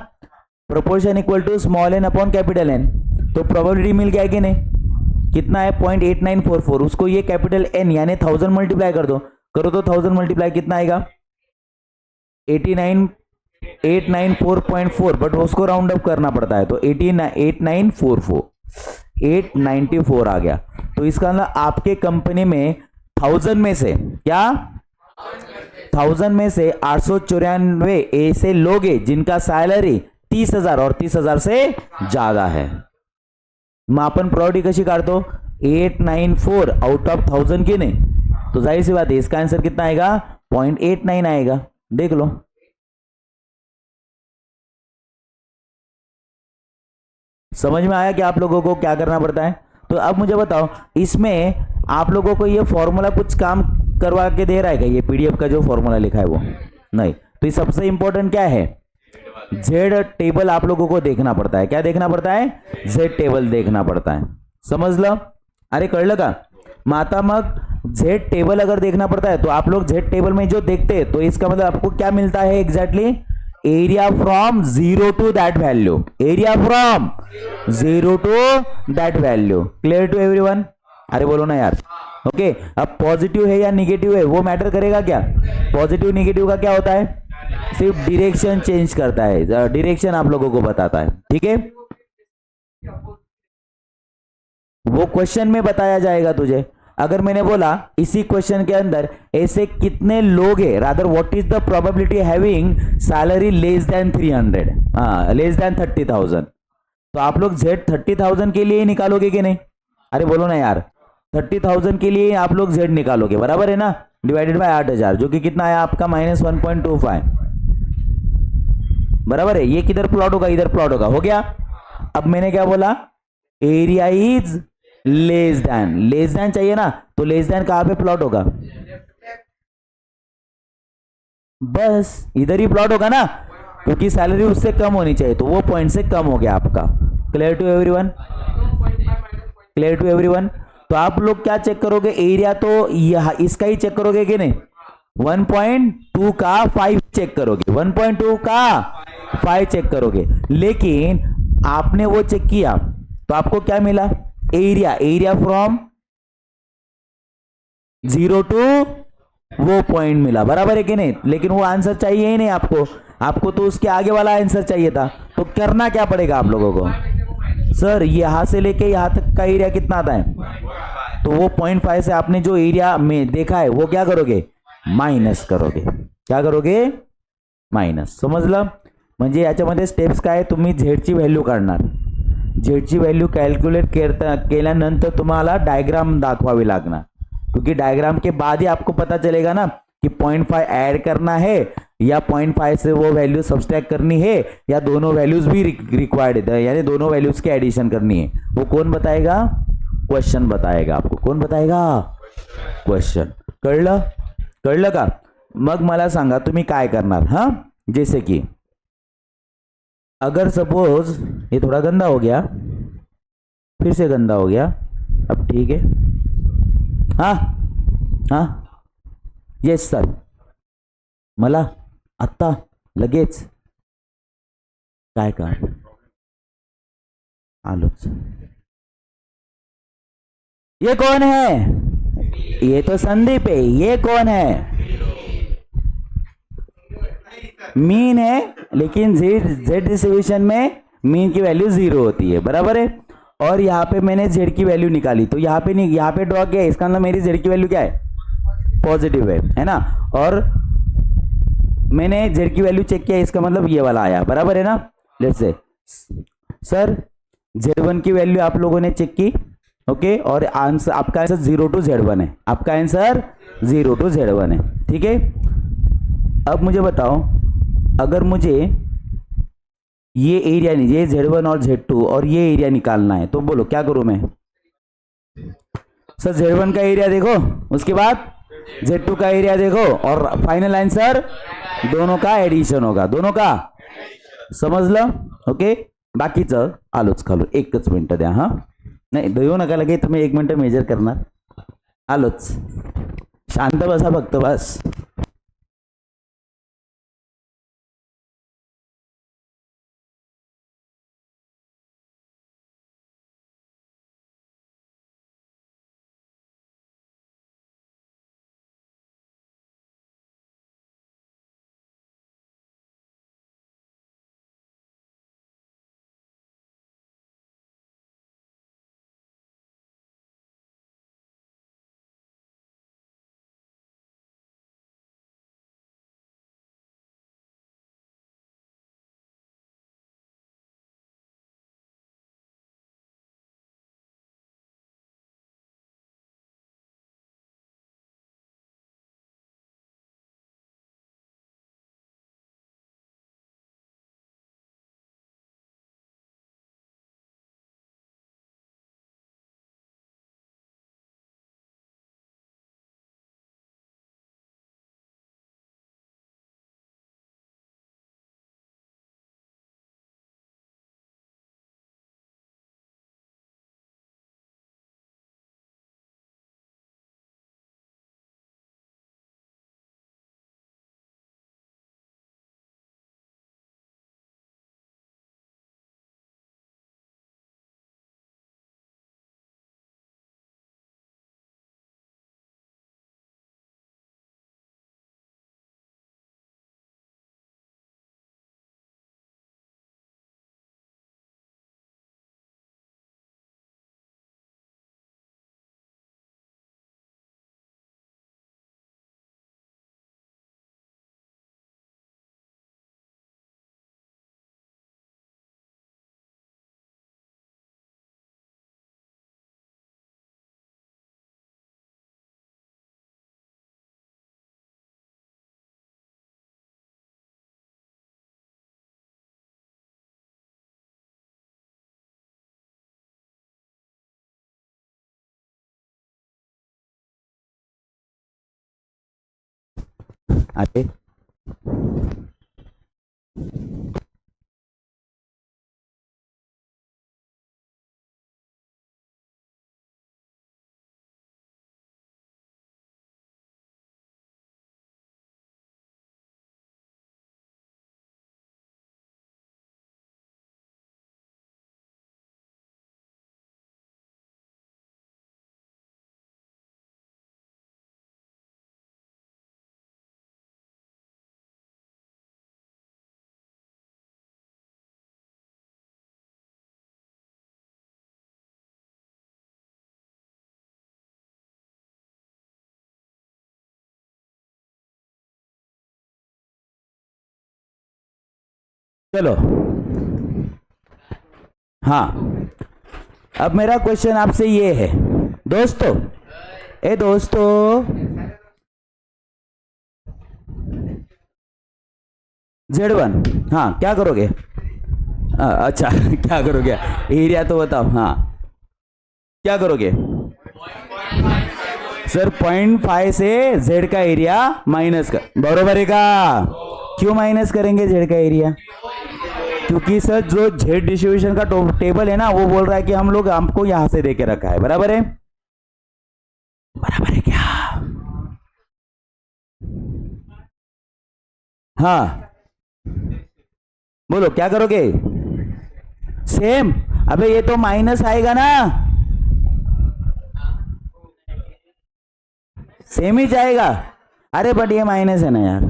proportion equal to small n upon capital n तो प्रोबेबिलिटी मिल गया कि नहीं कितना है 0.8944 उसको ये कैपिटल एन यानी 1000 मल्टीप्लाई कर दो करो तो 1000 मल्टीप्लाई कितना आएगा 894.4 बट उसको राउंड अप करना पड़ता है तो 894 आ गया तो इसका मतलब आपके कंपनी में 1000 में से क्या 1000 में से 894 ऐसे लोग हैं जिनका सैलरी 30,000 और 30,000 से ज्यादा है मग आपण प्रॉपर्टी कशी काढतो 894 आउट ऑफ 1000 की नहीं तो जाहिर सी बात है इसका आंसर कितना आएगा 0.89 आएगा देख लो समझ में आया कि आप लोगों को क्या करना पड़ता है? तो अब मुझे बताओ, इसमें आप लोगों को ये फॉर्मूला कुछ काम करवा के दे रहा है क्या? ये पीडीएफ का जो फॉर्मूला लिखा है वो नहीं। तो ये सबसे इंपॉर्टेंट क्या है? जेड टेबल आप लोगों को देखना पड़ता है। क्या देखना पड़ता है? जेड टेबल देखना पड़ता है। समझ लो? अरे कळलं का? माता मग जेड टेबल अगर देखना पड़ता है तो आप लोग जेड टेबल में जो देखते हैं तो इसका मतलब आपको क्या मिलता है exactly? Area from zero to that value. Area from zero to that value. Clear to everyone? अरे बोलो ना यार। ओके, अब पॉजिटिव है या निगेटिव है वो मैटर करेगा क्या? पॉजिटिव निगेटिव का क्या होता है? सिर्फ डायरेक्शन चेंज करता है, डायरेक्शन आप लोगों को बताता है। ठीक है, वो क्वेश्चन में बताया जाएगा तुझे। अगर मैंने बोला इसी क्वेश्चन के अंदर ऐसे कितने लोग हैं, rather what is the probability having salary less than 300, हाँ लेस देन 30,000, तो आप लोग जेड 30,000 के लिए ही निकालोगे कि नहीं? अरे बोलो ना यार। 30,000 के लिए आप लोग जेड निकालोगे, बराबर है ना? डिवाइडेड बाय 8,000, जो कि कितना है आपका? -1.25। बराबर है? ये किधर प्लॉट होगा? इधर प्लॉट होगा। हो गया? अब मैंने क्या बोला? एरिया इज लेस देन चाहिए ना, तो लेस देन कहां पे प्लॉट होगा? बस इधर ही प्लॉट होगा ना, क्योंकि सैलरी उससे कम होनी चाहिए, तो वो पॉइंट से कम हो गया आपका। Clear to everyone? Clear to everyone? तो आप लोग क्या चेक करोगे? एरिया तो यह इसका ही चेक करोगे कि नहीं? 1.2 का 5 चेक करोगे, 1.2 का 5 चेक करोगे। लेकिन आपने वो चेक किया तो आपको क्या मिला? एरिया फ्रॉम जीरो टू वो पॉइंट मिला, बराबर है कि नहीं? लेकिन वो आंसर चाहिए ही नहीं आपको, आपको तो उसके आगे वाला आंसर चाहिए था। तो करना क्या पड़ेगा आप लोगों को? सर यहां से लेके यहां तक का एरिया कितना आता है? तो वो 0.5 से आपने जो एरिया में देखा है वो क्या करोगे? माइनस करोगे। क्या करोगे? माइनस। समजलं? म्हणजे याच्यामध्ये स्टेप्स काय? तुम्ही झेडची व्हॅल्यू काढणार, झेडची व्हॅल्यू कॅल्क्युलेट केल्यानंतर तुम्हाला डायग्राम दाखवावी लागणार, क्योंकि डायग्राम के बाद ही आपको पता चलेगा ना कि 0.5 ऐड करना है या 0.5 से वो वैल्यू सब्सट्रैक्ट करनी है, या दोनों वैल्यूज भी रिक्वायर्ड है, यानी दोनों वैल्यूज की एडिशन करनी है। वो कौन बताएगा? क्वेश्चन बताएगा आपको। कौन बताएगा? क्वेश्चन। कळलं? कळलं का? मग मला सांगा तुम्ही काय करणार? हाँ, जैसे कि अगर सपोज ये थोड़ा गंदा हो गया, फिर से गंदा हो गया, अब ठीक है। हाँ हाँ, येस सर। मला आत्ता लगेच काय का? आलोच। ये कौन है? ये तो संदीप है। ये कौन है? मीन है, लेकिन जेड जेड डिस्ट्रीब्यूशन में मीन की वैल्यू 0 होती है, बराबर है? और यहाँ पे मैंने जेड की वैल्यू निकाली, तो यहाँ पे नहीं, यहाँ पे ड्रॉ किया, इसका मतलब मेरी जेड की वैल्यू क्या है? पॉजिटिव है ना? और मैंने जेड की वैल्यू चेक किया, इसका मतलब ये वाला आया, बराबर है ना? लेट्स से सर Z1 की वैल्यू आप लोगों ने चेक की, ओके, और आंसर आपका आंसर 0 टू Z1 है। आपका आंसर 0 टू Z1 है। ठीक है, अब मुझे बताओ, अगर मुझे ये एरिया नहीं, ये Z1 और Z2 और ये एरिया निकालना है, तो बोलो क्या करूं मैं? सर Z1 का एरिया देखो, उसके बाद Z2 का एरिया देखो, और फाइनल आंसर दोनों का एडिशन होगा, दोनों का। समजलं? ओके, बाकीचं आलोच खालो। एकच मिनिट द्या, हा नाही देऊ नका लगेच, तुम्ही 1 मिनिट मेजर करणार। आलोच, शांत बसा फक्त बस। अरे चलो, हाँ, अब मेरा क्वेश्चन आपसे ये है दोस्तों, Z1, हाँ क्या करोगे? अच्छा क्या करोगे? एरिया तो बताओ। हाँ क्या करोगे सर? 0.5 से Z का एरिया माइनस कर, बरोबर है का? क्यों माइनस करेंगे Z का एरिया? क्योंकि सर जो Z डिस्ट्रीब्यूशन का टेबल है ना, वो बोल रहा है कि हम लोग हमको यहां से देके रखा है, बराबर है? बराबर है क्या? हाँ बोलो क्या करोगे? सेम? अबे ये तो माइनस आएगा ना, सेम ही जाएगा। अरे बट ये माइनस है ना यार,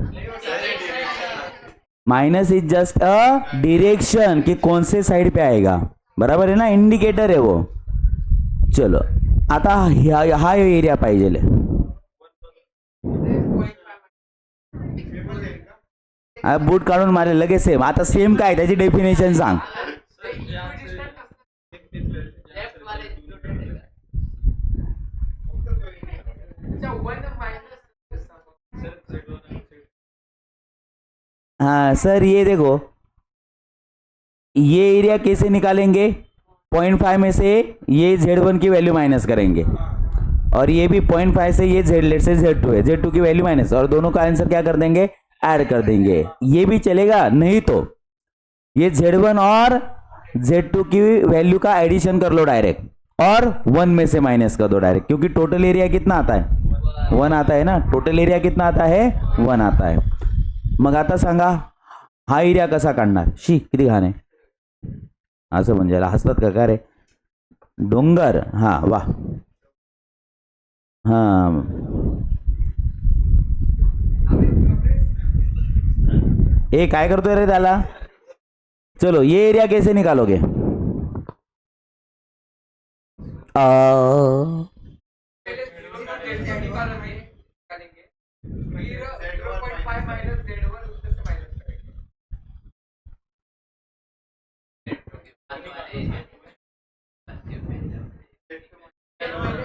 minus is just a direction कि कौन से साइड पे आएगा, बराबर है ना, इंडिकेटर है वो। चलो आता हा एरिया पाहिजे, बूट काढून मारे लगेच सेम। आता सेम काय त्याची डेफिनेशन सांग? हाँ सर ये देखो, ये एरिया कैसे निकालेंगे? 0.5 में से ये Z1 की वैल्यू माइनस करेंगे, और ये भी 0.5 से ये लेट से Z2 है, Z2 की वैल्यू माइनस, और दोनों का आंसर क्या कर देंगे? ऐड कर देंगे। ये भी चलेगा, नहीं तो ये Z1 और Z2 की वैल्यू का एडिशन कर लो डायरेक्ट, और 1 में से माइनस कर दो डायरेक्ट, क्योंकि टोटल एरिया कितना आता है? 1 आता है ना, टोटल एरिया कितना आता है? 1 आता है। मग आता सांगा हा एरिया कसा काढणार? शी किती घाण आहे असं म्हणजे, हसतात का रे? डोंगर, हा वा, हाँ ए काय करतोय रे त्याला? चलो ये एरिया कैसे निकालोगे?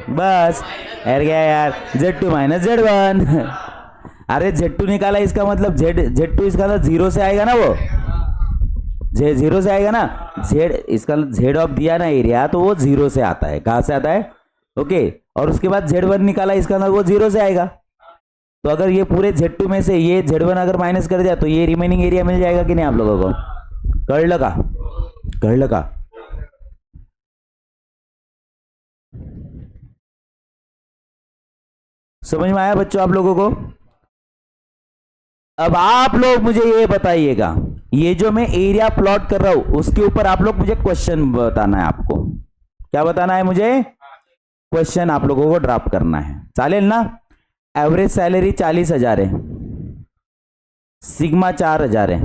बस यार, क्या यार, Z2 माइनस Z1। अरे Z2 निकाला, इसका मतलब Z2 इसका मतलब जीरो से आएगा ना, वो जीरो से आएगा ना, Z इसका Z ऑफ दिया ना एरिया, तो वो जीरो से आता है। कहां से आता है? ओके, और उसके बाद Z1 निकाला, इसका मतलब वो जीरो से आएगा। तो अगर ये पूरे Z2 में से ये Z1 अगर माइनस कर दिया, तो ये रिमेनिंग एरिया मिल जाएगा कि नहीं आप लोगों को? कळलं का? कळलं का? समझ में आया बच्चों आप लोगों को? अब आप लोग मुझे ये बताइएगा, ये जो मैं एरिया प्लॉट कर रहा हूं, उसके ऊपर आप लोग मुझे क्वेश्चन बताना है। आपको क्या बताना है? मुझे क्वेश्चन आप लोगों को ड्रॉप करना है, चालेल ना? एवरेज सैलरी 40,000 है, सिग्मा 4,000 है,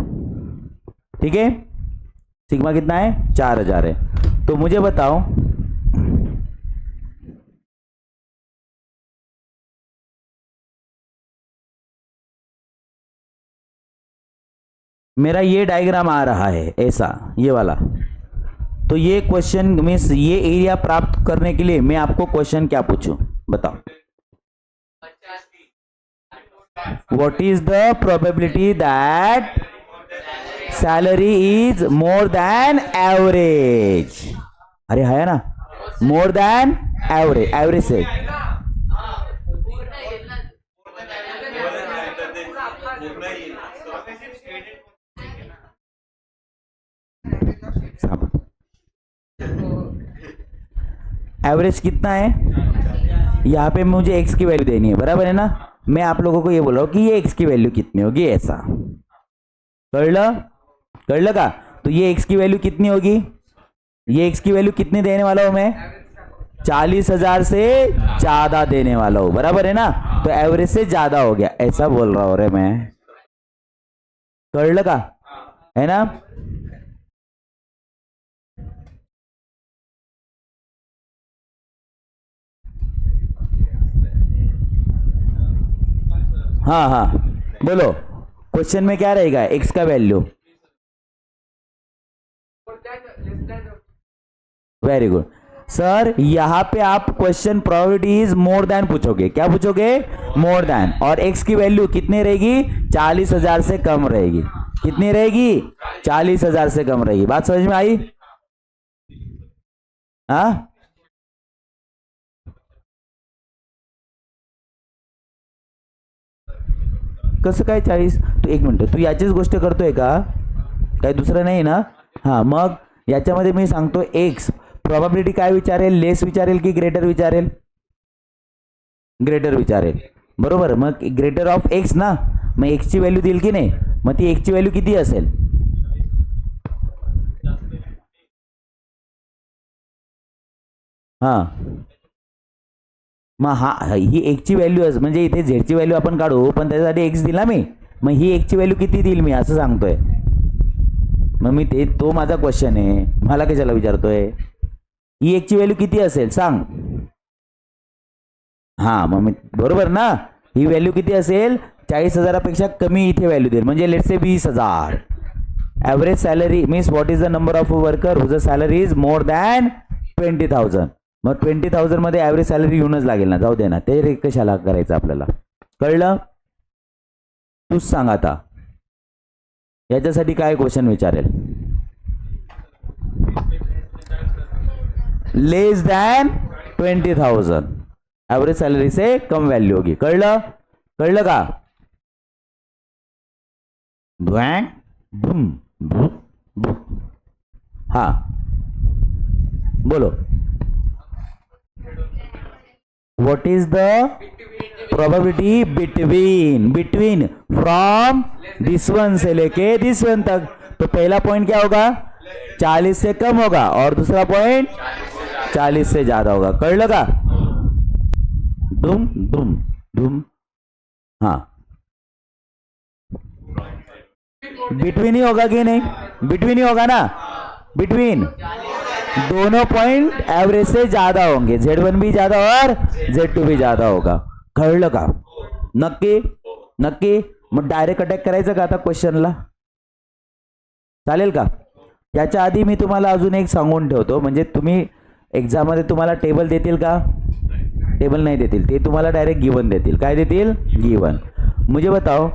ठीक है? सिग्मा कितना है? 4,000 है। तो मुझे बताओ, मेरा ये डायग्राम आ रहा है ऐसा, ये वाला, तो ये क्वेश्चन मीन्स ये एरिया प्राप्त करने के लिए मैं आपको क्वेश्चन क्या पूछूं? बताओ, what is the probability that salary is more than average? अरे है ना, मोर देन एवरेज, एवरेज से एवरेज कितना है, यहाँ पे मुझे x की वैल्यू देनी है, बराबर है ना। मैं आप लोगों को ये बोल रहा हूँ कि ये x की वैल्यू कितनी होगी, ऐसा कर लगा। तो ये x की वैल्यू कितनी होगी, ये x की वैल्यू कितनी देने वाला हूं मैं, 40,000 से ज्यादा देने वाला हूं, बराबर है ना। तो एवरेज से ज्यादा हो गया, ऐसा बोल रहा हूं रे मैं, कर लगा है ना। हाँ हाँ बोलो, क्वेश्चन में क्या रहेगा, x का वैल्यू। वेरी गुड सर, यहां पे आप question probability is more than पूछोगे, क्या पूछोगे, मोर देन, और x की वैल्यू कितनी रहेगी, 40,000 से कम रहेगी। कितनी रहेगी, 40,000 से कम रहेगी। बात समझ में आई, हाँ। कसं काय 40, तू एक मिनिट, तू याचीच गोष्ट करतोय का, काही दुसरं नाही ना। हां मग याच्यामध्ये मी सांगतो एक्स प्रोबॅबिलिटी काय विचारेल, लेस विचारेल की ग्रेटर विचारेल, ग्रेटर विचारेल, बरोबर। मग ग्रेटर ऑफ एक्स ना, मग एक्सची व्हॅल्यू देईल की नाही, मग ती एक्सची व्हॅल्यू किती असेल, हां मग हा ही एक्सची व्हॅल्यू म्हणजे इथे झेडची व्हॅल्यू आपण काढू, पण त्याच्यासाठी एक्स दिला मी, मग ही एक्सची व्हॅल्यू किती देईल मी, असं सांगतोय। मग मी ते, तो माझा क्वेश्चन आहे, मला कशाला विचारतोय, ही एक्सची व्हॅल्यू किती असेल सांग। हां मग मी बरोबर ना, ही व्हॅल्यू किती असेल, 40,000पेक्षा कमी इथे व्हॅल्यू देईल, म्हणजे let's say 20,000। Average salary means what is the number of worker whose salary is more than 20,000। मग 20,000 मध्ये ॲव्हरेज सॅलरी येऊनच लागेल ना, जाऊ दे ना, ते कशाला करायचं आपल्याला, कळलं। तूच सांग आता याच्यासाठी काय क्वेश्चन विचारेल, लेस दॅन 20,000 एवरेज सैलरी से कम वैल्यू होगी, कळलं, कळलं का। हाँ बोलो, what is the probability between from this one से लेके दिस वन तक। तो पहला पॉइंट क्या होगा, 40 से कम होगा, और दूसरा पॉइंट 40 से ज्यादा होगा, कळलं का। दुम दुम दुम, हाँ बिटवीन ही होगा कि नहीं, बिटवीन ही होगा ना, बिटवीन दोनों पॉइंट एवरेज से ज्यादा होंगे, Z1 भी ज्यादा और Z2 भी ज्यादा होगा, कळलं का। नक्की नक्की, मग डायरेक्ट अटॅक करायचं का आता क्वेश्चनला, चालेल का। याच्या आधी मी तुम्हाला अजून एक सांगून ठेवतो, म्हणजे तुम्ही एग्जाम मध्ये तुम्हाला टेबल देतील का, टेबल नहीं देतील, ते तुम्हाला डायरेक्ट गिवन देतील, काय देतील, गिवन। मुझे बताओ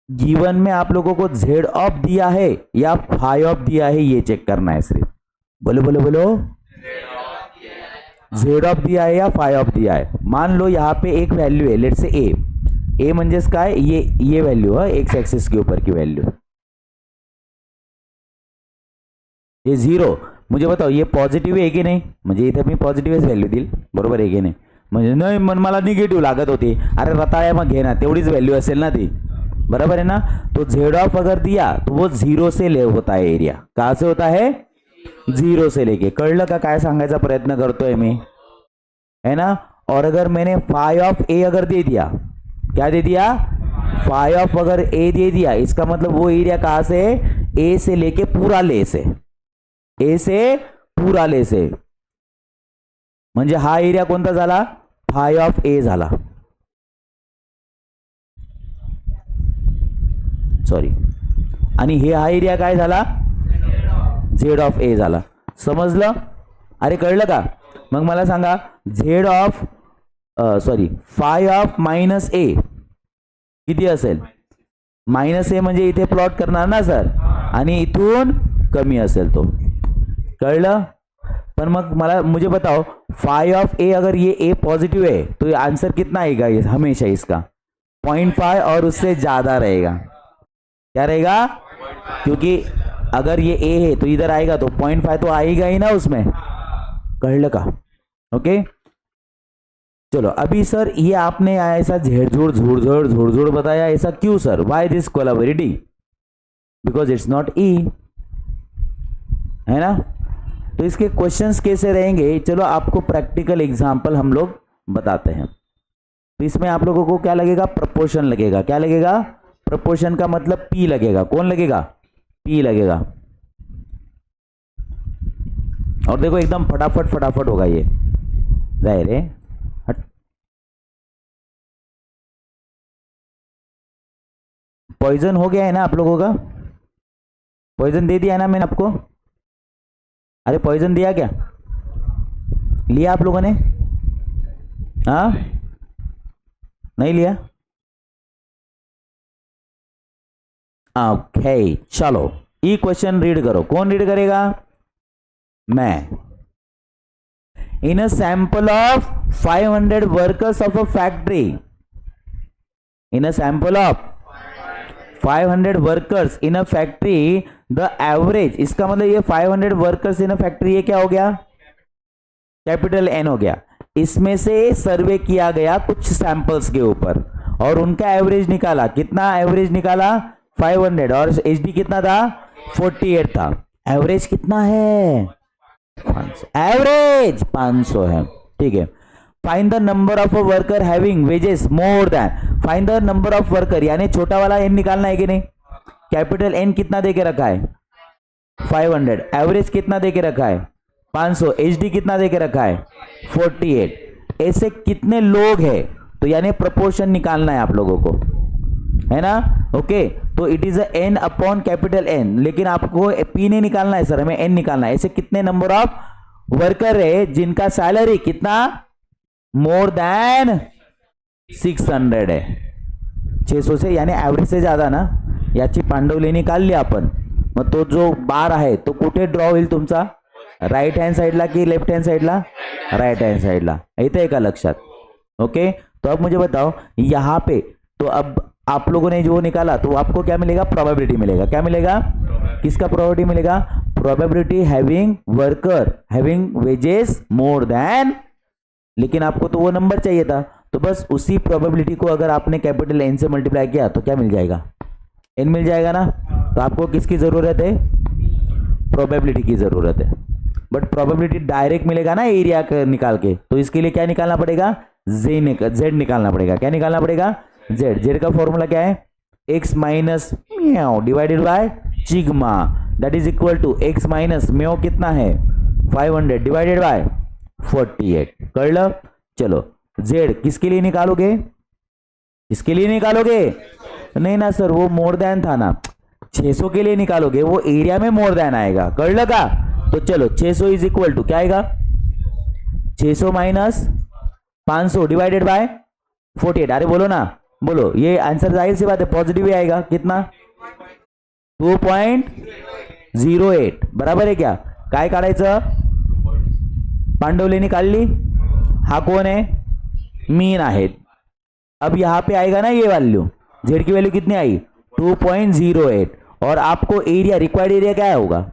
गिवन में आप लोगों को जेड ऑफ दिया है या फाई ऑफ दिया है, ये चेक करना है सिर्फ, बोलो बोलो बोलो, जेड ऑफ दिया है या फाई ऑफ दिया है। मान लो यहाँ पे एक वैल्यू है, लेट से ए म्हणजेच काय, ये वैल्यू है एक्स एक्सिस के ऊपर की वैल्यू, ये 0। मुझे बताओ ये पॉझिटिव्ह आहे की नाही, म्हणजे इथे मी पॉझिटिव्हच व्हॅल्यू देईल, बरोबर आहे की नाही, म्हणजे नाही मन मला निगेटिव्ह लागत होती, अरे रताळ्या मग घे ना, तेवढीच व्हॅल्यू असेल ना ती, बराबर है ना। तो जेड ऑफ अगर दिया तो वो 0 से ले होता है एरिया, कहाँ से होता है, 0 से लेके, कळलं का काय सांगायचा प्रयत्न करतोय मी, है ना। और अगर मैंने फाई ऑफ ए अगर दे दिया, क्या दे दिया, फाई ऑफ अगर ए दे दिया, इसका मतलब वो एरिया कहाँ से, ए से लेके पूरा ले से, ए से पूरा ले से, म्हणजे हा एरिया कोणता झाला, फाई ऑफ ए झाला, सॉरी, आणि हे हा एरिया काय झाला, झेड ऑफ ए झाला, समजलं, अरे कळलं का। मग मला सांगा Z of sorry phi of minus A किती असेल, मायनस ए म्हणजे इथे प्लॉट करणार ना सर, आणि इथून कमी असेल तो, कळलं। पण मग मला मुझे बताओ फाई ऑफ ए अगर ये ए पॉजिटिव है तो आंसर कितना आएगा, ये हमेशा इसका 0.5 और उससे ज्यादा रहेगा, क्या रहेगा, क्योंकि अगर ये ए है तो इधर आएगा तो 0.5 तो आएगा ही ना उसमें, कळलं का। ओके चलो अभी सर ये आपने ऐसा झेड़झोड़ झोड़झोड़ झोड़झोड़ बताया, ऐसा क्यों सर? वाई दिस कोलाबरेटी? बिकॉज इट्स नॉट ई, है ना? तो इसके क्वेश्चंस कैसे रहेंगे, चलो आपको प्रैक्टिकल एग्जांपल हम लोग बताते हैं। तो इसमें आप लोगों को क्या लगेगा? प्रपोर्शन लगेगा। क्या लगेगा? प्रपोर्शन का मतलब पी लगेगा। कौन लगेगा? पी लगेगा। और देखो एकदम फटाफट फटाफट होगा ये, जाहिर है। पॉइजन हो गया है ना आप लोगों का? पॉइजन दे दिया है ना मैंने आपको? अरे पॉइजन दिया क्या? लिया आप लोगों ने? हाँ नहीं लिया? ओके चलो ई क्वेश्चन रीड करो। कौन रीड करेगा? मैं। In a sample of 500 workers of a factory, in a sample of 500 workers in a factory the average, इसका मतलब ये 500 वर्कर्स इन अ फैक्ट्री, ये क्या हो गया? कैपिटल एन हो गया। इसमें से सर्वे किया गया कुछ सैंपल्स के ऊपर और उनका एवरेज निकाला। कितना एवरेज निकाला? 500। और एचडी कितना था? 48 था। एवरेज कितना है? 500। एवरेज 500 है, ठीक है। Find the number of a worker having wages more than, find the number of worker, यानी छोटा वाला एन निकालना है कि नहीं? कैपिटल एन कितना देके रखा है? 500। एवरेज कितना देके रखा है? 500। एचडी कितना देके रखा है? 48। ऐसे कितने लोग हैं, तो यानी प्रोपोर्शन निकालना है आप लोगों को, है ना? ओके तो it is n upon capital n, लेकिन आपको पी नहीं निकालना है सर, हमें एन निकालना है। ऐसे कितने नंबर ऑफ वर्कर है जिनका सैलरी कितना? मोर देन 600 है। 600 से यानी एव्हरेज से ज्यादा ना, याची पांडवलेणी काढली आपण, मग तो जो बार आहे तो कुठे ड्रॉ होईल तुमचा? राइट हँड साइडला की लेफ्ट हँड साइडला? राइट हँड साइडला। येते आहे का लक्षात? ओके तो अब मुझे बताओ यहाँ पे, तो अब आप लोगों ने जो निकाला तो आपको क्या मिलेगा? प्रोबेबिलिटी मिलेगा। क्या मिलेगा? किसका प्रोबेबिलिटी मिलेगा? Probability having worker having wages more than, लेकिन आपको तो वो नंबर चाहिए था, तो बस उसी प्रोबेबिलिटी को अगर आपने कैपिटल एन से मल्टीप्लाई किया तो क्या मिल जाएगा? एन मिल जाएगा ना। तो आपको किसकी जरूरत है? प्रोबेबिलिटी की जरूरत है। बट प्रोबेबिलिटी डायरेक्ट मिलेगा ना एरिया निकाल के, तो इसके लिए क्या निकालना पड़ेगा? जेड निकालना पड़ेगा। क्या निकालना पड़ेगा? जेड। जेड का फॉर्मूला क्या है? X minus mu divided by sigma, that is equal to x minus mu कितना है? 500 डिवाइडेड बाय 48। कळलं? चलो जेड किसके लिए निकालोगे? किसके लिए निकालोगे? नहीं ना सर वो मोर देन था ना, 600 के लिए निकालोगे, वो एरिया में मोर देन आएगा। कळलं का? तो चलो 600 इज इक्वल टू क्या आएगा? 600 माइनस 500 डिवाइडेड बाय 48। अरे बोलो ना, बोलो। ये आंसर जाहिर सी बात है पॉजिटिव ही आएगा। कितना? 2.08 बराबर है क्या? काय काढायचं? पांडवलेणी काढली। हा कौन है? मीन आहे। अब यहां पे आएगा ना ये वैल्यू, जेड की वैल्यू कितनी आई? 2.08। और आपको एरिया, रिक्वायर्ड एरिया क्या होगा?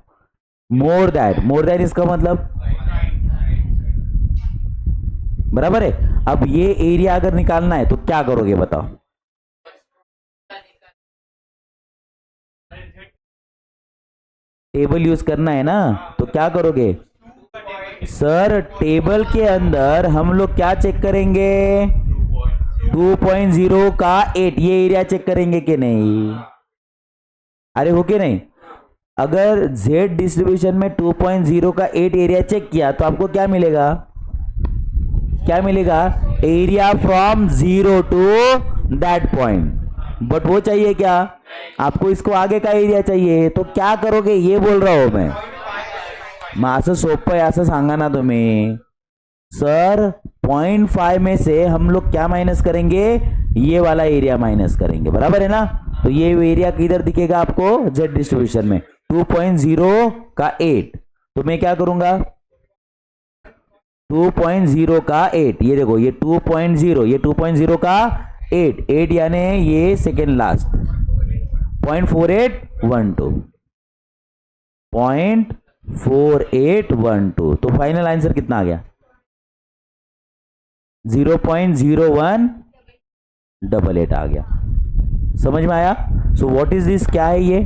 More that. मोर दैट इसका मतलब बराबर है। अब ये एरिया अगर निकालना है तो क्या करोगे बताओ? टेबल यूज करना है ना, तो क्या करोगे? सर टेबल के अंदर हम लोग क्या चेक करेंगे? 2.0 का 8, ये एरिया चेक करेंगे कि नहीं? अरे हो के नहीं? अगर z डिस्ट्रीब्यूशन में 2.0 का 8 एरिया चेक किया तो आपको क्या मिलेगा? क्या मिलेगा? Area from 0 to that point. But वो चाहिए क्या? आपको इसको आगे का एरिया चाहिए, तो क्या करोगे ये बोल रहा हूं मैं। मग असं सोपं आहे असं सांगा ना तुम्ही। सर 0.5 में से हम लोग क्या माइनस करेंगे? ये वाला एरिया माइनस करेंगे, बराबर है ना? तो ये एरिया किधर दिखेगा आपको? जेड डिस्ट्रीब्यूशन में 2.0 का 8। तो मैं क्या करूंगा? 2.0 का 8, ये देखो ये 2.0, ये 2.0 का 8 यानी ये सेकेंड लास्ट 0.4812, 0.4812। तो फाइनल आंसर कितना आ गया? 0.0188 आ गया। समझ में आया? सो व्हाट इज दिस, क्या है ये?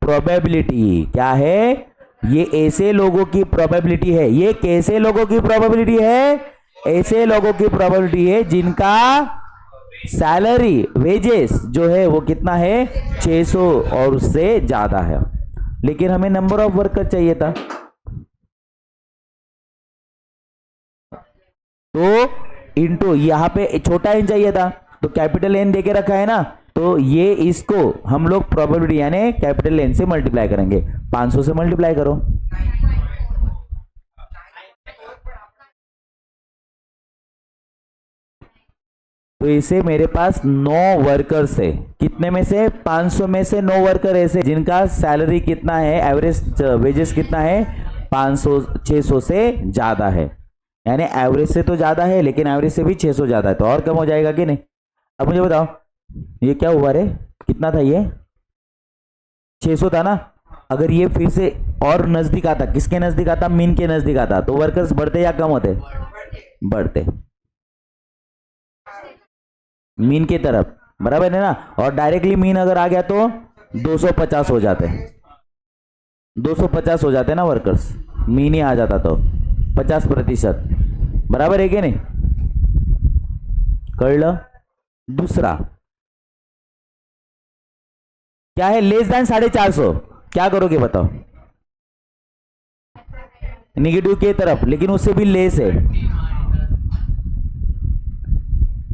प्रोबेबिलिटी। क्या है ये? ऐसे लोगों की प्रोबेबिलिटी है। ये कैसे लोगों की प्रोबेबिलिटी है? ऐसे लोगों की प्रोबेबिलिटी है जिनका सैलरी वेजेस जो है वो कितना है? 600 और उससे ज्यादा है। लेकिन हमें नंबर ऑफ वर्कर चाहिए था, तो इंटू यहां पे छोटा एन चाहिए था, तो कैपिटल एन देके रखा है ना, तो ये इसको हम लोग प्रोबेबिलिटी यानी कैपिटल एन से मल्टीप्लाई करेंगे। 500 से मल्टीप्लाई करो। तो इसे मेरे पास 9 वर्कर्स है। कितने में से? 500 में से 9 वर्कर ऐसे जिनका सैलरी कितना है, एवरेज वेजेस कितना है? 500 600 से ज्यादा है। यानी एवरेज से तो ज्यादा है लेकिन एवरेज से भी 600 ज्यादा है, तो और कम हो जाएगा कि नहीं? अब मुझे बताओ ये क्या हुआ रे? कितना था ये? 600 था ना। अगर ये फिर से और नजदीक आता, किसके नजदीक आता? मीन के नजदीक आता, तो वर्कर्स बढ़ते या कम होते? बढ़ते, मीन की तरफ, बराबर है ना। और डायरेक्टली मीन अगर आ गया तो 250 हो जाते, 250 हो जाते ना वर्कर्स, मीन ही आ जाता तो 50%, बराबर है कि नहीं? कळलं? दूसरा क्या है? लेस देन 450, क्या करोगे बताओ? निगेटिव की तरफ, लेकिन उससे भी लेस है।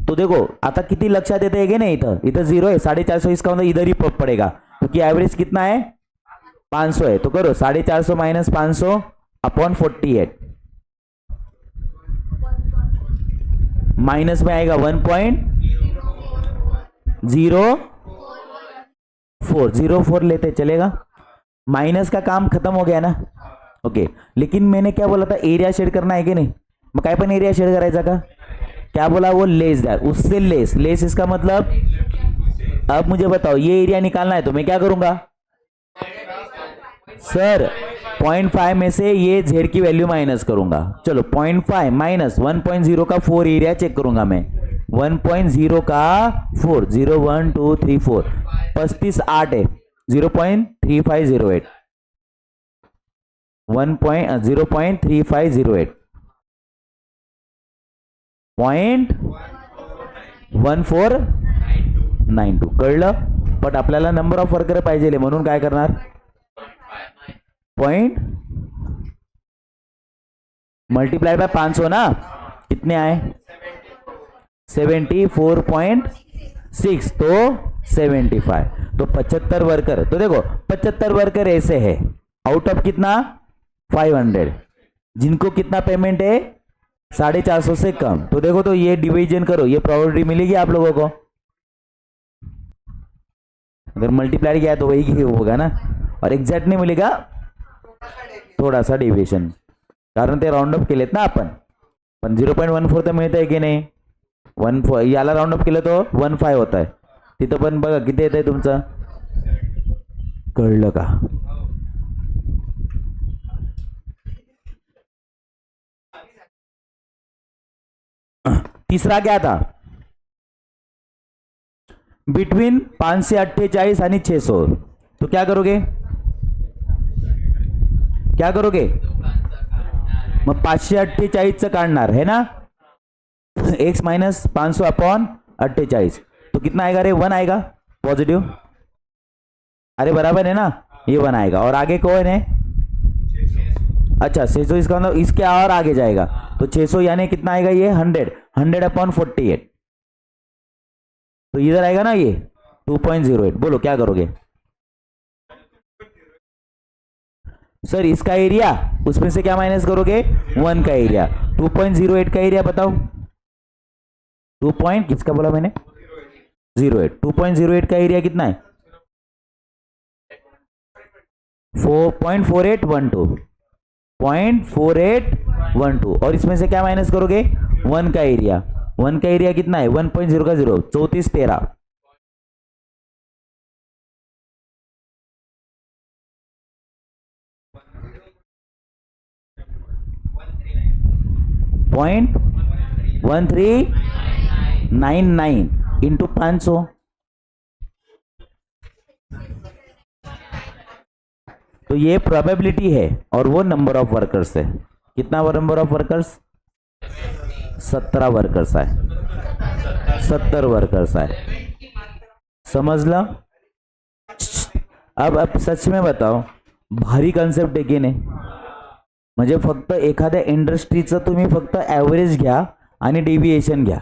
तो देखो आता किती लक्षात येते की नाही? इथं इथं 0 आहे, 450 इसका मतलब इधर ही पड़ेगा, क्योंकि एवरेज कितना है? 500 है। तो करो 450 माइनस 500 अपॉन 48, माइनस में आएगा 1.04 लेते चलेगा। माइनस का काम खत्म हो गया ना। ओके, लेकिन मैंने क्या बोला था? एरिया शेड करना है कि नहीं? मग काय पण एरिया शेड करायचा का? क्या बोला? वो लेस दैट, उससे लेस। लेस इसका मतलब, अब मुझे बताओ ये एरिया निकालना है तो मैं क्या करूंगा? सर 0.5 में से ये जेड की वैल्यू माइनस करूंगा। चलो 0.5 माइनस 1.0 का 4 एरिया चेक करूंगा मैं। 1.0 का 4, 0 1 2 3 4, 35 8 है, 0.3508, 0.3508, 0.1492 कळलं? बट आपल्याला नंबर ऑफ वर्कर पाहिजे म्हणून काय करणार? पॉइंट मल्टीप्लाई बाय 500 ना, कितने आए? 74.6, तो 75, तो 75 वर्कर। तो देखो 75 वर्कर ऐसे है आउट ऑफ कितना? 500, जिनको कितना पेमेंट है? 450 से कम। तो देखो, तो ये डिवीजन करो, ये प्रोबेबिलिटी मिलेगी आप लोगों को। अगर मल्टीप्लाई किया तो वही होगा ना, और एग्जैक्ट नहीं मिलेगा, थोड़ा सा डिविजन, कारण ते राउंड अप केलेत ना आपण। पण 0.14 तर मिळत आहे की नाही? 1 याला राउंड अप केलं तो 1.5 होत आहे, तिथं पण बघा किती येत आहे तुमचं। कळलं का? तीसरा क्या था? बिटवीन 548 आणि 600, तो क्या करोगे? क्या करोगे? मग 548 काढणार है ना, एक्स माइनस 500 अपॉन 48, तो कितना आएगा रे? 1 आएगा पॉजिटिव। अरे बराबर है ना, ये 1 आएगा। और आगे कौन है? अच्छा 600, इसका मतलब इसके और आगे जाएगा, तो 600 यानी कितना आएगा ये? 100 अपॉन 48, तो इधर आएगा ना ये 2.08। बोलो क्या करोगे? सर इसका एरिया, उसमें से क्या माइनस करोगे? 1 का एरिया। 2.08 का एरिया बताओ। 2 पॉइंट किसका बोला मैंने? 08। 2.08 का एरिया कितना है? 4.4812, 0.4812, और इसमें से क्या माइनस करोगे? 1 का एरिया। 1 का एरिया कितना है? 1.0 का 0, 34 13, 1399 इंटू 500, तो ये प्रोबेबिलिटी है और वो नंबर ऑफ वर्कर्स है. कितना नंबर ऑफ वर्कर्स? 17 वर्कर्स आहे, 70 वर्कर्स आहे. समजलं? अब सच में बताओ, भारी कन्सेप्ट आहे की नाही? म्हणजे फक्त एखाद्या इंडस्ट्रीचं तुम्ही फक्त ॲव्हरेज घ्या आणि डेव्हिएशन घ्या,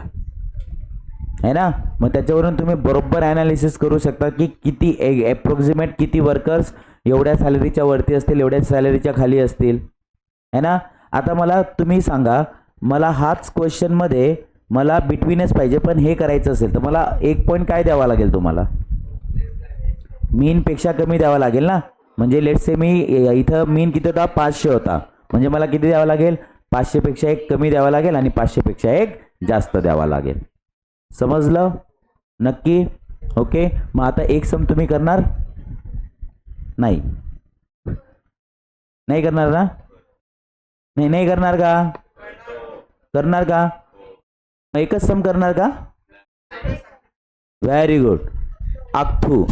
है ना. मग त्याच्यावरून तुम्ही बरोबर ॲनालिसिस करू शकता की किती ॲप्रोक्सिमेट किती वर्कर्स एवढ्या सॅलरीच्या वरती असतील, एवढ्या सॅलरीच्या खाली असतील, है ना. आता मला तुम्ही सांगा, मला हाच क्वेश्चनमध्ये मला बिटवीनच पाहिजे, पण हे करायचं असेल तर मला एक पॉईंट काय द्यावा लागेल तुम्हाला? मीनपेक्षा कमी द्यावा लागेल ना. म्हणजे लेट्स से मी इथं मीन किती होता? 500 होता, म्हणजे मला किती द्यावा लागेल? 500 पेक्षा एक कमी द्यावा लागेल आणि 500 पेक्षा एक जास्त द्यावा लागेल. समजलं? नक्की? ओके. मग आता एक सम तुम्ही करणार नाही? नाही करणार ना? नाही करणार का? करणार का? एकच सम करणार का? Very good. अक्थू.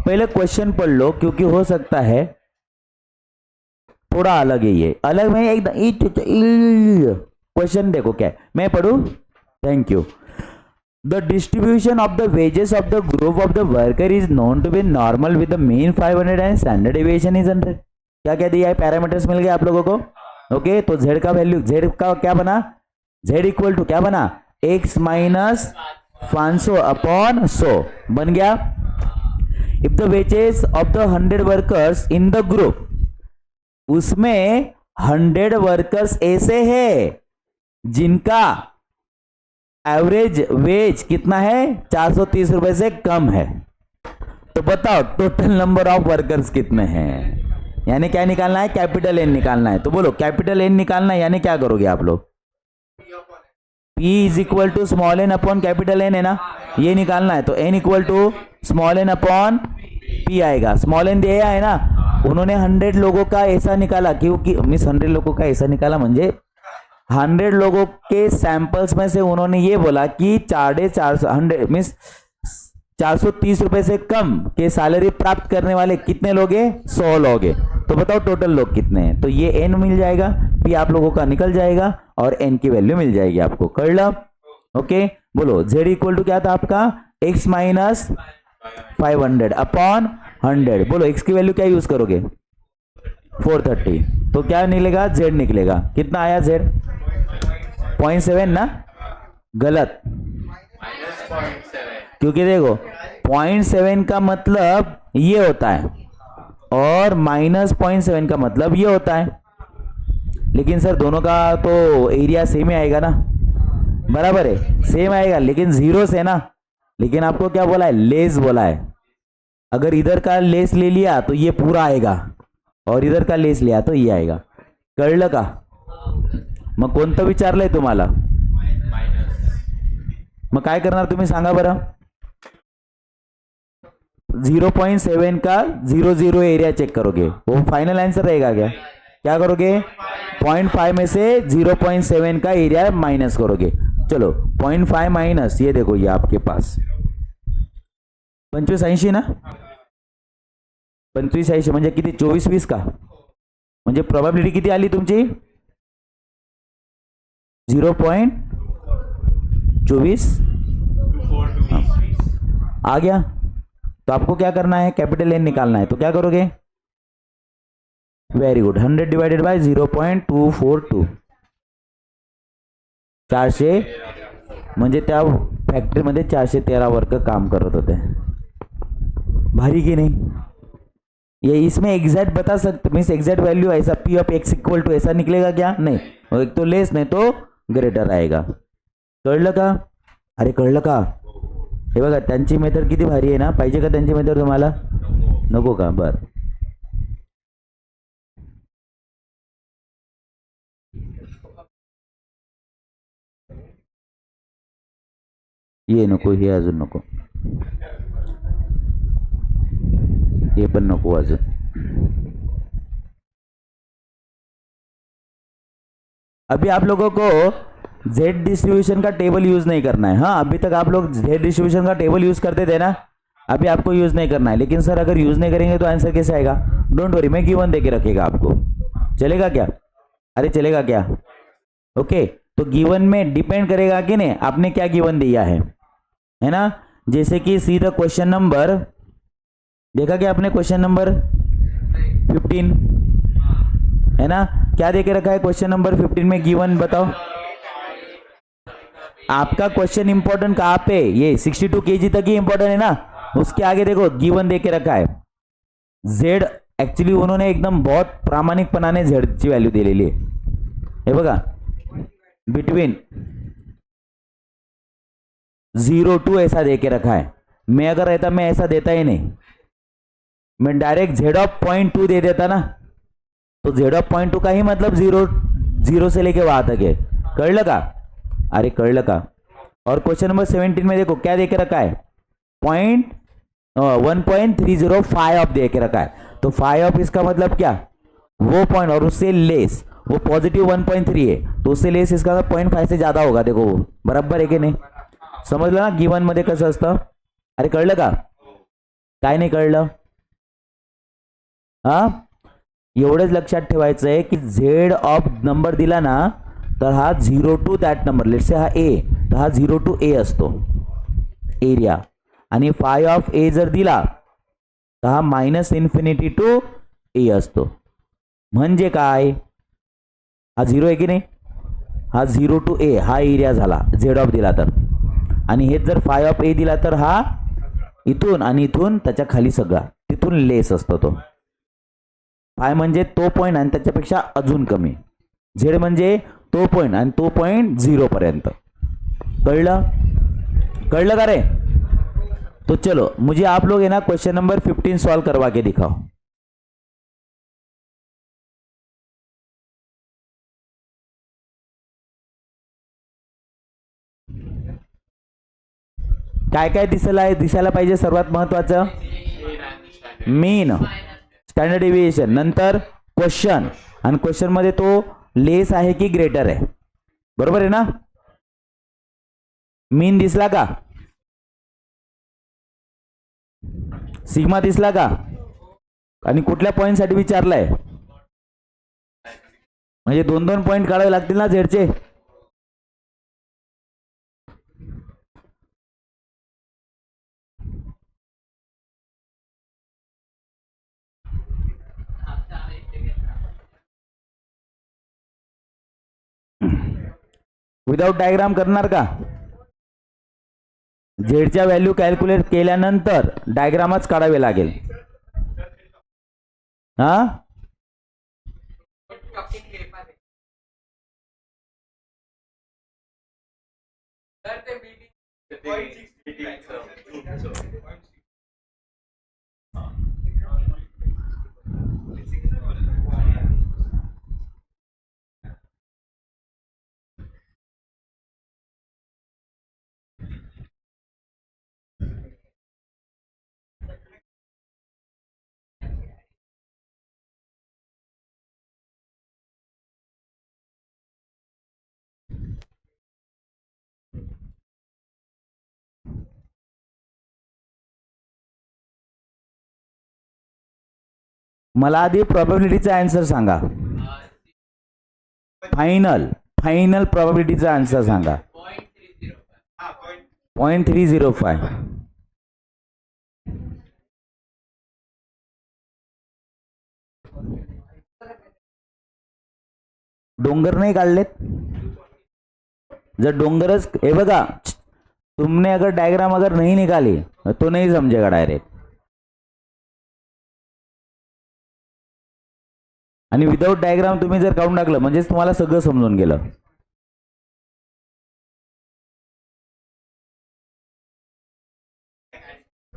पहले क्वेश्चन पढ़ लो, क्योंकि हो सकता है थोड़ा अलग है. ये अलग में एकदम क्वेश्चन देखो क्या है, मैं पढ़ू. Thank you. The distribution of the wages of the group of the worker is known to be normal with the mean 500 and standard deviation is 100. क्या दिया है? पैरामीटर्स मिल गए आप लोगों को. ओके. तो z का वैल्यू, z का क्या बना? z इक्वल टू क्या बना? x माइनस 500 अपॉन 100 बन गया. If the wages of the 100 workers in the group, उसमें 100 वर्कर्स ऐसे हैं जिनका एवरेज वेज कितना है? 430 रुपए से कम है. तो बताओ टोटल नंबर ऑफ वर्कर्स कितने हैं? यानी क्या निकालना है? कैपिटल एन निकालना है. तो बोलो कैपिटल एन निकालना है, यानी क्या करोगे आप लोग? P is equal to small n upon capital n है ना, ये निकालना है. तो n equal to small n upon P आएगा. स्मॉल एन दिया है ना. उन्होंने 100 लोगों का ऐसा निकाला, क्योंकि मिस 100 लोगों का ऐसा निकाला म्हणजे 100 लोगों के सैंपल्स में से उन्होंने ये बोला कि 450 मीन्स 430 रुपए से कम के सैलरी प्राप्त करने वाले कितने लोग हैं? 100 लोग हैं. तो बताओ टोटल लोग कितने हैं? तो ये n मिल जाएगा, p आप लोगों का निकल जाएगा और n की वैल्यू मिल जाएगी आपको. कर लो. ओके. बोलो z इक्वल टू क्या था आपका? x minus 500 upon 100. बोलो x की वैल्यू क्या यूज करोगे? 430. तो क्या निकलेगा? z निकलेगा. कितना आया z? 0.7 ना. गलत, क्योंकि देखो 0.7 का मतलब ये होता है और माइनस 0.7 का मतलब ये होता है. लेकिन सर दोनों का तो एरिया सेम ही आएगा ना. बराबर है, सेम आएगा, लेकिन जीरो से ना. लेकिन आपको क्या बोला है? लेस बोला है. अगर इधर का लेस ले लिया तो ये पूरा आएगा और इधर का लेस लिया तो ये आएगा. कळलं का? मग कोणतं विचारलंय तुम्हाला? मग काय करणार तुम्ही सांगा बरं? 0.7 का 00 एरिया चेक करोगे, वो फाइनल आंसर रहेगा क्या? क्या करोगे? 0.5 में से 0.7 का एरिया माइनस करोगे. चलो 0.5 माइनस, ये देखो ये आपके पास 2580 ना. 2580 म्हणजे किती? 24-20 का. म्हणजे प्रोबॅबिलिटी किती आली तुमची? 0.24 आ गया. तो आपको क्या करना है? कैपिटल एन निकालना है. तो क्या करोगे? Very good. 100 divided by 0.242. 400 म्हणजे त्या फॅक्टरीमध्ये 413 वर्कर काम करत होते. भारी की नहीं? ये इसमें एग्जैक्ट बता सकते, मीन्स एग्जैक्ट वैल्यू ऐसा P of x equal to ऐसा निकलेगा क्या? नहीं. एक तो लेस नहीं तो ग्रेटर आएगा. कळलं का? अरे कळलं का? हे बघा त्यांची मेथड किती भारी आहे ना. पाहिजे का त्यांची मेथड तुम्हाला? नको का? बर. ये नको, हे अजून नको, हे पण नको अजून. अभी आप लोगों को जेड डिस्ट्रीब्यूशन का टेबल यूज नहीं करना है। हाँ, अभी तक आप लोग जेड डिस्ट्रीब्यूशन का टेबल यूज करते थे ना, अभी आपको यूज नहीं करना है। लेकिन सर अगर यूज नहीं करेंगे तो आंसर कैसे आएगा? डोंट वरी, मैं गिवन दे के रखेगा आपको, चलेगा क्या? अरे चलेगा क्या? ओके, तो गिवन में डिपेंड करेगा कि नहीं आपने क्या गिवन दिया है ना। जैसे कि सी द क्वेश्चन नंबर, देखा क्या आपने क्वेश्चन नंबर 15 है ना, क्या देके रखा है क्वेश्चन नंबर 15 में? गिवन बताओ। आपका क्वेश्चन इंपॉर्टेंट कहाँ पे? ये 62 kg तक ही इंपॉर्टेंट है ना, उसके आगे देखो गिवन देके रखा है जेड। एक्चुअली उन्होंने एकदम बहुत प्रामाणिकपणाने झेड ची व्हॅल्यू दिलेली आहे, हे बघा, बिटवीन 0 to ऐसा देके रखा है। मैं अगर रहता मैं ऐसा देता ही नहीं, मैं डायरेक्ट जेड ऑफ 0.2 दे देता ना। तो जेड ऑफ 0.2 का ही मतलब 0 से लेके वहां तक है, कळलं का? अरे कळलं का? और क्वेश्चन नंबर 17 में देखो क्या देके रखा है, 1.305 ऑफ दे के रखा है। तो 5 ऑफ इसका मतलब क्या, वो पॉइंट और उससे लेस, वो पॉजिटिव 1.3 है तो उससे लेस इसका 0.5 से ज्यादा होगा। देखो वो बराबर आहे की नाही, समजलं ना गिवन मध्ये कसं असतं? अरे कळलं का? काय नाही कळलं? हा, एवढंच लक्षात ठेवायचं आहे की झेड ऑफ नंबर दिला ना तर हा 0 to that number, let's say हा ए, तर हा 0 to ए असतो एरिया, आणि 5 ऑफ ए जर दिला तर हा -इन्फिनिटी टू ए असतो। म्हणजे काय, हा 0 आहे की नाही, हा 0 to ए हा एरिया झाला झेड ऑफ दिला तर, आणि हेच जर 5 ऑफ ए दिला तर हा इथून आणि इथून त्याच्या खाली सगळा, तिथून लेस असतो तो। 5 म्हणजे तो पॉइंट आणि त्याच्यापेक्षा अजून कमी, झेड म्हणजे तो पॉइंट आणि तो पॉइंट 0 पर्यंत। कळलं? कळलं का रे? तो चलो मुझे आप लोग है ना क्वेश्चन नंबर 15 सॉल्व करवा के दिखाओ। काय काय दिसायला पाहिजे? सर्वात महत्वाचं मीन, स्टँडर्ड डेविएशन, नंतर क्वेश्चन, आणि क्वेश्चन मध्ये तो लेस आहे की ग्रेटर आहे, बरोबर आहे ना? मीन दिसला का? सिग्मा दिसला का? आणि कुठल्या पॉइंट साठी विचारलाय? म्हणजे 2-2 पॉइंट काढावे लागतील ना झेडचे। विदाउट डायग्राम करणार का? झेडच्या व्हॅल्यू कॅल्क्युलेट केल्यानंतर डायग्रामच काढावे लागेल। हा, मला आधी प्रोबॅबिलिटीचा आन्सर सांगा, फायनल प्रोबॅबिलिटीचा आन्सर सांगा। 0.305। डोंगर नाही काढलेत? जर डोंगरच, हे बघा, तुमने अगर डायग्राम अगर नहीं निकाली तो नहीं समझेगा डायरेक्ट, आणि विदाउट डायग्राम तुम्ही जर काढून टाकलं म्हणजेच तुम्हाला सगळं समजून गेलं।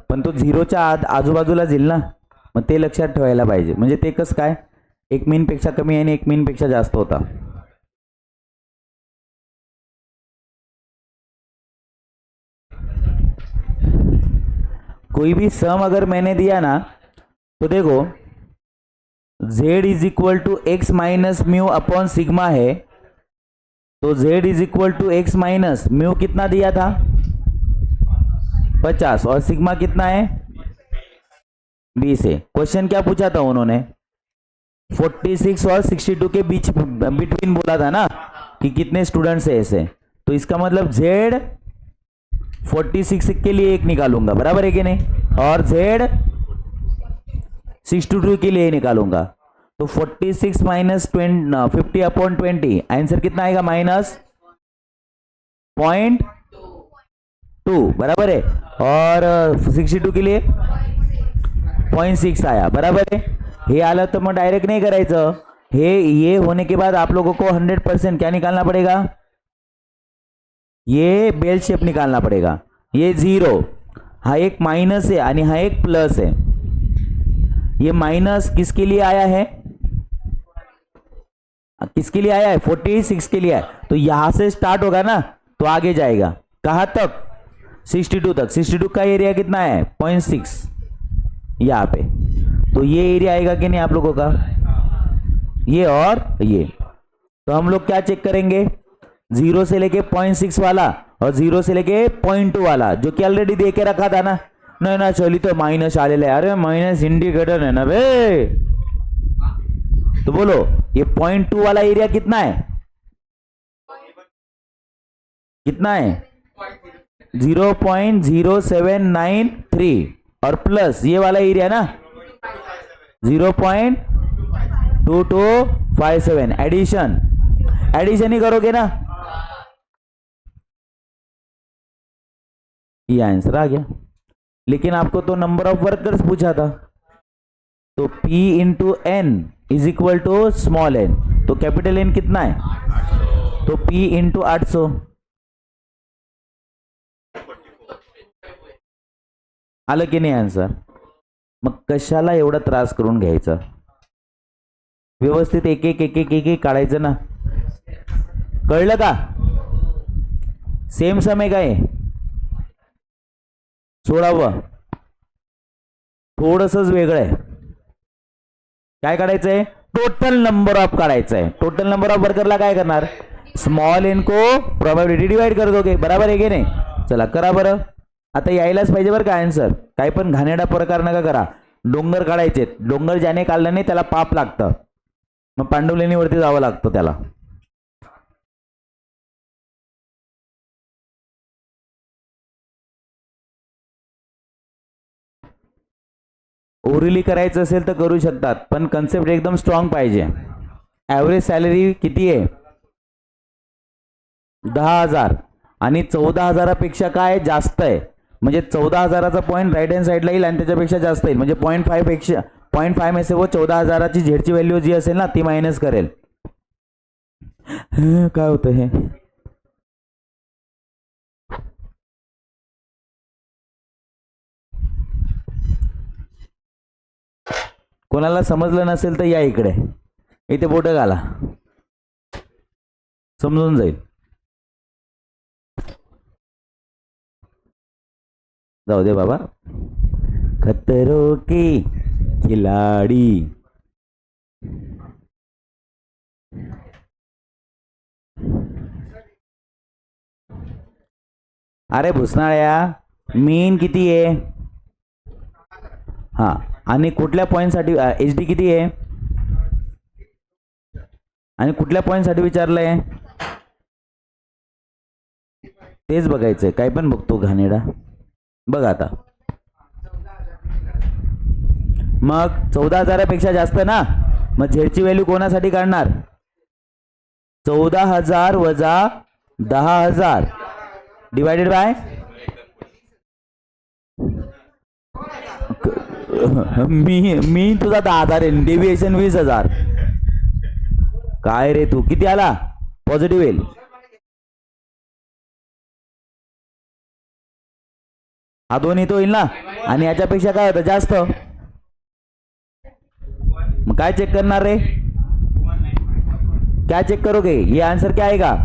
पण तो 0च्या आजूबाजूला जाईल ना, मग ते लक्षात ठेवायला पाहिजे। म्हणजे ते कसं काय, एक मीन पेक्षा कमी आणि एक मीन पेक्षा जास्त होता। कोई भी सम अगर मैंने दिया ना तो देखो z is equal to x minus mu upon sigma है, तो z is equal to x minus mu कितना दिया था 50 और सिग्मा कितना है 20 है। क्वेश्चन क्या पूछा था उन्होंने 46 और 62 के बीच बिटवीन बोला था ना कि कितने स्टूडेंट्स है ऐसे, तो इसका मतलब z 46 के लिए एक निकालूंगा, बराबर है कि नहीं, और z 62 के लिए निकालूंगा। तो 46 माइनस 50 अपॉन 20 आंसर कितना आएगा -0.2 बराबर है, और 62 के लिए 0.6 आया, बराबर है। हे आलं तर मग डायरेक्ट नहीं करायचं, ये होने के बाद आप लोगों को 100% क्या निकालना पड़ेगा, ये बेल शेप निकालना पड़ेगा। ये 0 हा एक माइनस है आणि हा एक प्लस है। ये माइनस किसके लिए आया है, किसके लिए आया है 46 के लिए है, तो यहां से स्टार्ट होगा ना तो आगे जाएगा कहां तक 62 तक। 62 का एरिया कितना है 0.6 यहाँ पे, तो ये एरिया आएगा कि नहीं आप लोगों का, ये और ये। तो हम लोग क्या चेक करेंगे 0 से लेके 0.6 वाला और 0 से लेके 0.2 वाला, जो कि ऑलरेडी दे के रखा था ना, नहीं ना चली तो माइनस आलेला है, अरे माइनस इंडिकेटर है ना बे, तो बोलो ये 0.2 वाला एरिया कितना है, कितना है 0.0793 और प्लस ये वाला एरिया ना 0.2257, एडिशन ही करोगे ना, ये आंसर आ गया। लेकिन आपको तो नंबर ऑफ वर्कर्स पूछा था, तो P into n is equal to small n, तो कैपिटल एन कितना है, तो P इंटू 800, आलं की नाही आन्सर। मग कशाला एवढा त्रास करून घ्यायचा, व्यवस्थित एक एक एक एक एक एक काढायचं ना, कळलं का, सेम समय काय सोडावं, थोडंसंच वेगळं आहे, काय काढायचंय टोटल नंबर ऑफ काढायचं आहे। टोटल नंबर ऑफ वर्करला काय करणार, स्मॉल एन को प्रोबॅबिलिटी डिवाइड कर दोगे, बराबर आहे की नाही, चला करा बरं, आता यायलाच पाहिजे बरं का आन्सर, काही पण घाणेरडा प्रकार नका करा। डोंगर काढायचे, डोंगर ज्याने काढलं नाही त्याला पाप लागतं, मग पांडवलेणीवरती जावं लागतं त्याला। ओरली करायचं असेल तर करू शकतात, पण कन्सेप्ट एकदम स्ट्रॉंग पाहिजे। ॲव्हरेज सॅलरी किती आहे 10,000 आणि 14,000पेक्षा काय जास्त आहे, म्हणजे 14,000चा पॉईंट राईट हँड साईडला येईल आणि त्याच्यापेक्षा जास्त येईल, म्हणजे 0.5 पेक्षा 0.5 में से वो 14,000ची झेडची व्हॅल्यू जी असेल ना ती मायनस करेल। काय होतं हे, कोणाला समजलं नसेल तर या इकडे, इथे बोटं घाला, समजून जाईल। जाऊ दे बाबा, खतरों की खिलाड़ी, अरे भुसनाळ्या मीन किती आहे, हा आणि कुठल्या पॉईंटसाठी एच डी किती आहे, आणि कुठल्या पॉईंटसाठी विचारलंय तेच बघायचंय, काय पण बघतो घाणेडा। बघ आता मग 14,000पेक्षा जास्त ना, मग झेडची व्हॅल्यू कोणासाठी काढणार, 14,000 वजा 10,000 डिवायडेड बाय मी तुझा 10,000 आहे, डेव्हिएशन 20,000, काय रे तू, किती आला पॉझिटिव्ह येईल, हा दोन्ही तो येईल ना, आणि याच्यापेक्षा काय होतं जास्त, मग काय चेक करणार रे, क्या चेक करोगे, ये आंसर क्या आएगा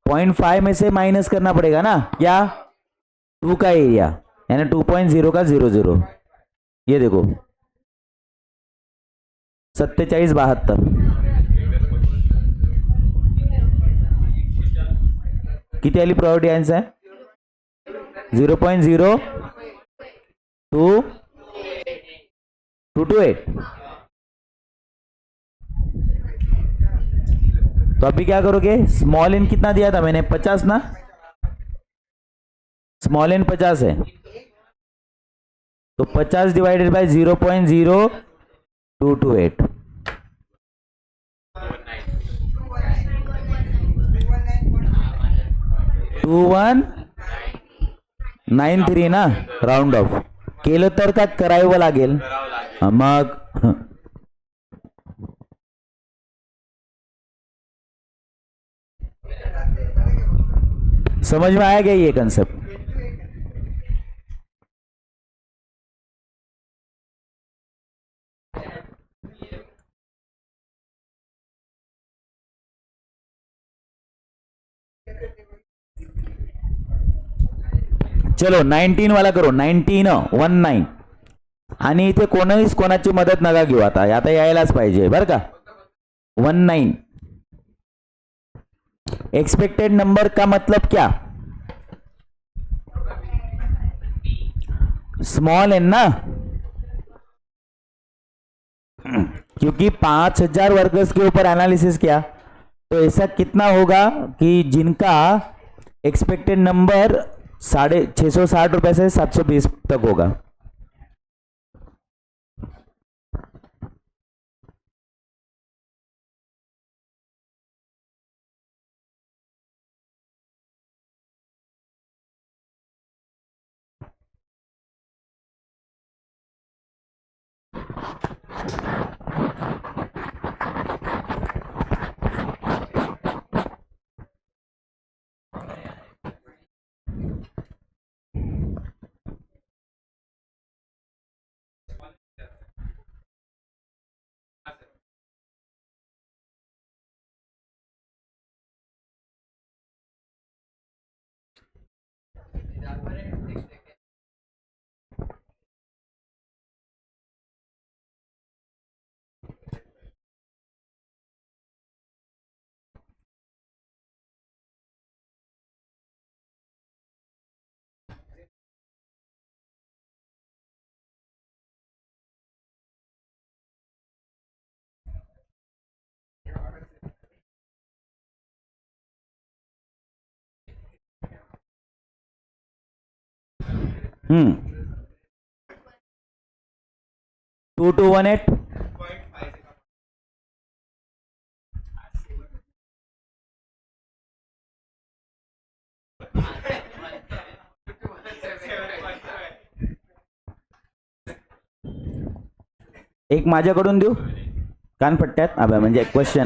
0.5 में से माइनस करना पड़ेगा ना, क्या 2 का एरिया यानी 2.0 का 00, ये देखो 4772, किती आली प्रोबॅबिलिटी आन्सर? 0.0228. तो अभी क्या करोगे? स्मॉल एन कितना दिया था मैंने? 50 ना? स्मॉल एन 50 है, तो 50 डिवाइडेड बाय 0.0228, 2193 ना. राऊंड ऑफ केलं तर का करावं लागेल? मग समझ में आया क्या ये कंसेप्ट? चलो 19 वाला करो. 19 आणि इथे कोणीच कोणाची मदत नका घेऊ. आता यायलाच पाहिजे बरं का. 19 एक्सपेक्टेड नंबर का मतलब क्या? स्मॉल एन ना, क्योंकि 5000 वर्कर्स के ऊपर एनालिसिस किया, तो ऐसा कितना होगा कि जिनका एक्सपेक्टेड नंबर 660 रुपए से 720 तक होगा. हम्म 2218. एक माझ्याकडून देऊ कानफट्ट्यात. अब म्हणजे क्वेश्चन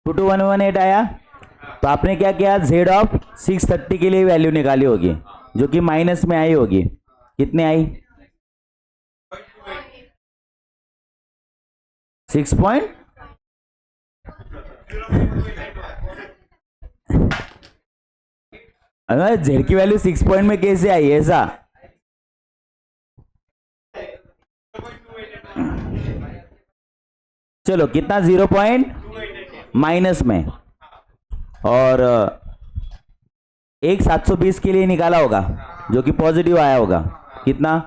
22118 आया, तो आपने क्या किया? Z ऑफ 630 के लिए वैल्यू निकाली होगी, जो कि माइनस में आई होगी. कितने आई? 6 पॉइंट. Z की वैल्यू 6 पॉइंट में कैसे आई ऐसा? चलो कितना? 0 पॉइंट माइनस में, और एक 720 के लिए निकाला होगा, जो कि पॉजिटिव आया होगा. कितना?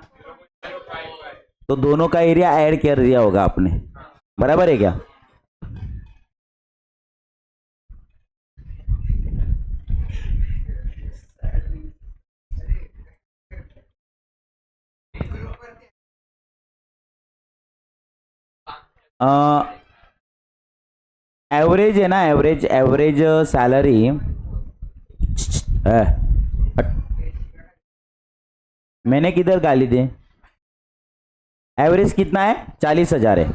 तो दोनों का एरिया ऐड कर दिया होगा आपने. बराबर है क्या? एवरेज है ना, एवरेज सैलरी. मैंने किधर गाली दी? एवरेज कितना है? 40,000 है.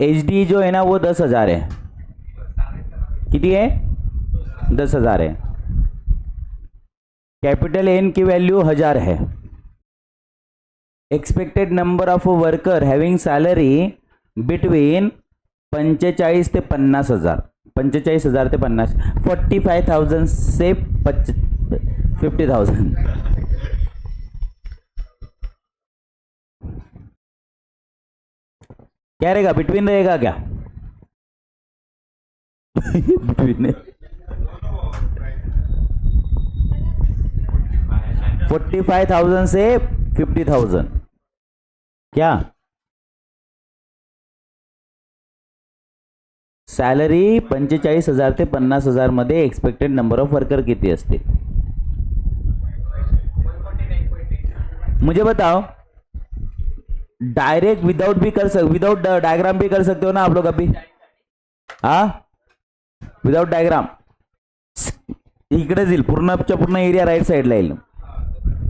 HD जो है ना वो 10,000 है. कितनी है? 10,000 है. कैपिटल N की वैल्यू 1000 है. Expected number of worker having salary between 45 ते 50,000. 45,000 ते 50, 45,000 से 50,000. क्या रहेगा? बिटवीन रहेगा क्या? बिटवीन 45,000 से 50,000 क्या सॅलरी 45,000 ते 50,000 मध्ये एक्सपेक्टेड नंबर ऑफ वर्कर किती असते? मुझे बताओ, डायरेक्ट विदाउट भी विदाउट डायग्राम भी कर सकते हो ना आप लोग अभी? हाँ, विदाउट डायग्राम इकडेच येईल, पूर्णच्या पूर्ण एरिया राईट साईडला येईल.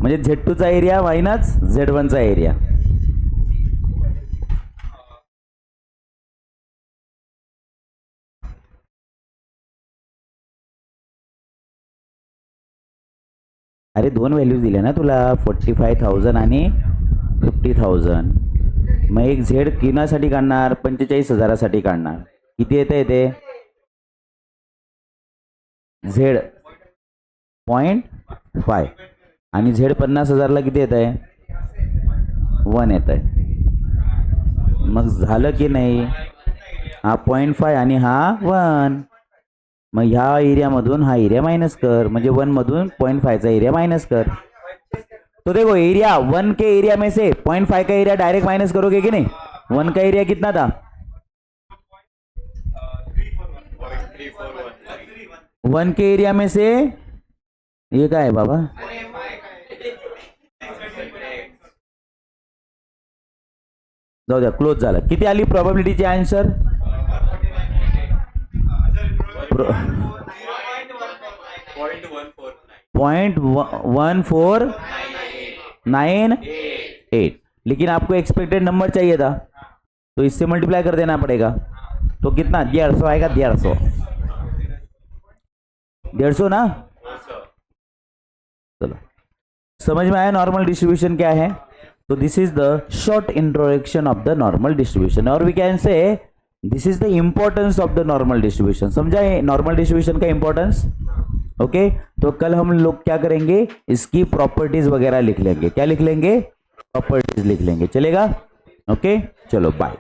म्हणजे Z2 चा एरिया मायनस Z1 चा एरिया. अरे दोन व्हॅल्यूज दिल्या ना तुला, 45,000 आणि 50,000. मग एक झेड किनासाठी काढणार, 45,000साठी काढणार. किती येते ते? झेड 0.5 आणि झेड 50,000ला किती येत आहे? 1 येत आहे. मग झालं की नाही? हा 0.5 आणि हा 1. मग ह्या एरियामधून हा एरिया माइनस कर, म्हणजे 1 मधून 0.5 चा एरिया माइनस कर. तो देखो एरिया 1 के एरिया में से 0.5 का एरिया डायरेक्ट माइनस करोगे कि नहीं? 1 का एरिया कितना था? 1 के एरिया में से ये काय आहे बाबा? जाऊ द्या, क्लोज झालं. किती आली प्रोबॅबिलिटीची आन्सर? 0.1498. लेकिन आपको एक्सपेक्टेड नंबर चाहिए था, तो इससे मल्टीप्लाई कर देना पड़ेगा. तो कितना? 150 आएगा. 150 ना? चलो, समझ में आया नॉर्मल डिस्ट्रीब्यूशन क्या है? तो this is the short introduction of the normal distribution, और we can say this is the importance of the normal distribution. समझा है नॉर्मल डिस्ट्रीब्यूशन का इंपॉर्टेंस? ओके, तो कल हम लोग क्या करेंगे, इसकी प्रॉपर्टीज वगैरह लिख लेंगे. क्या लिख लेंगे? प्रॉपर्टीज लिख लेंगे. चलेगा? ओके, चलो बाय.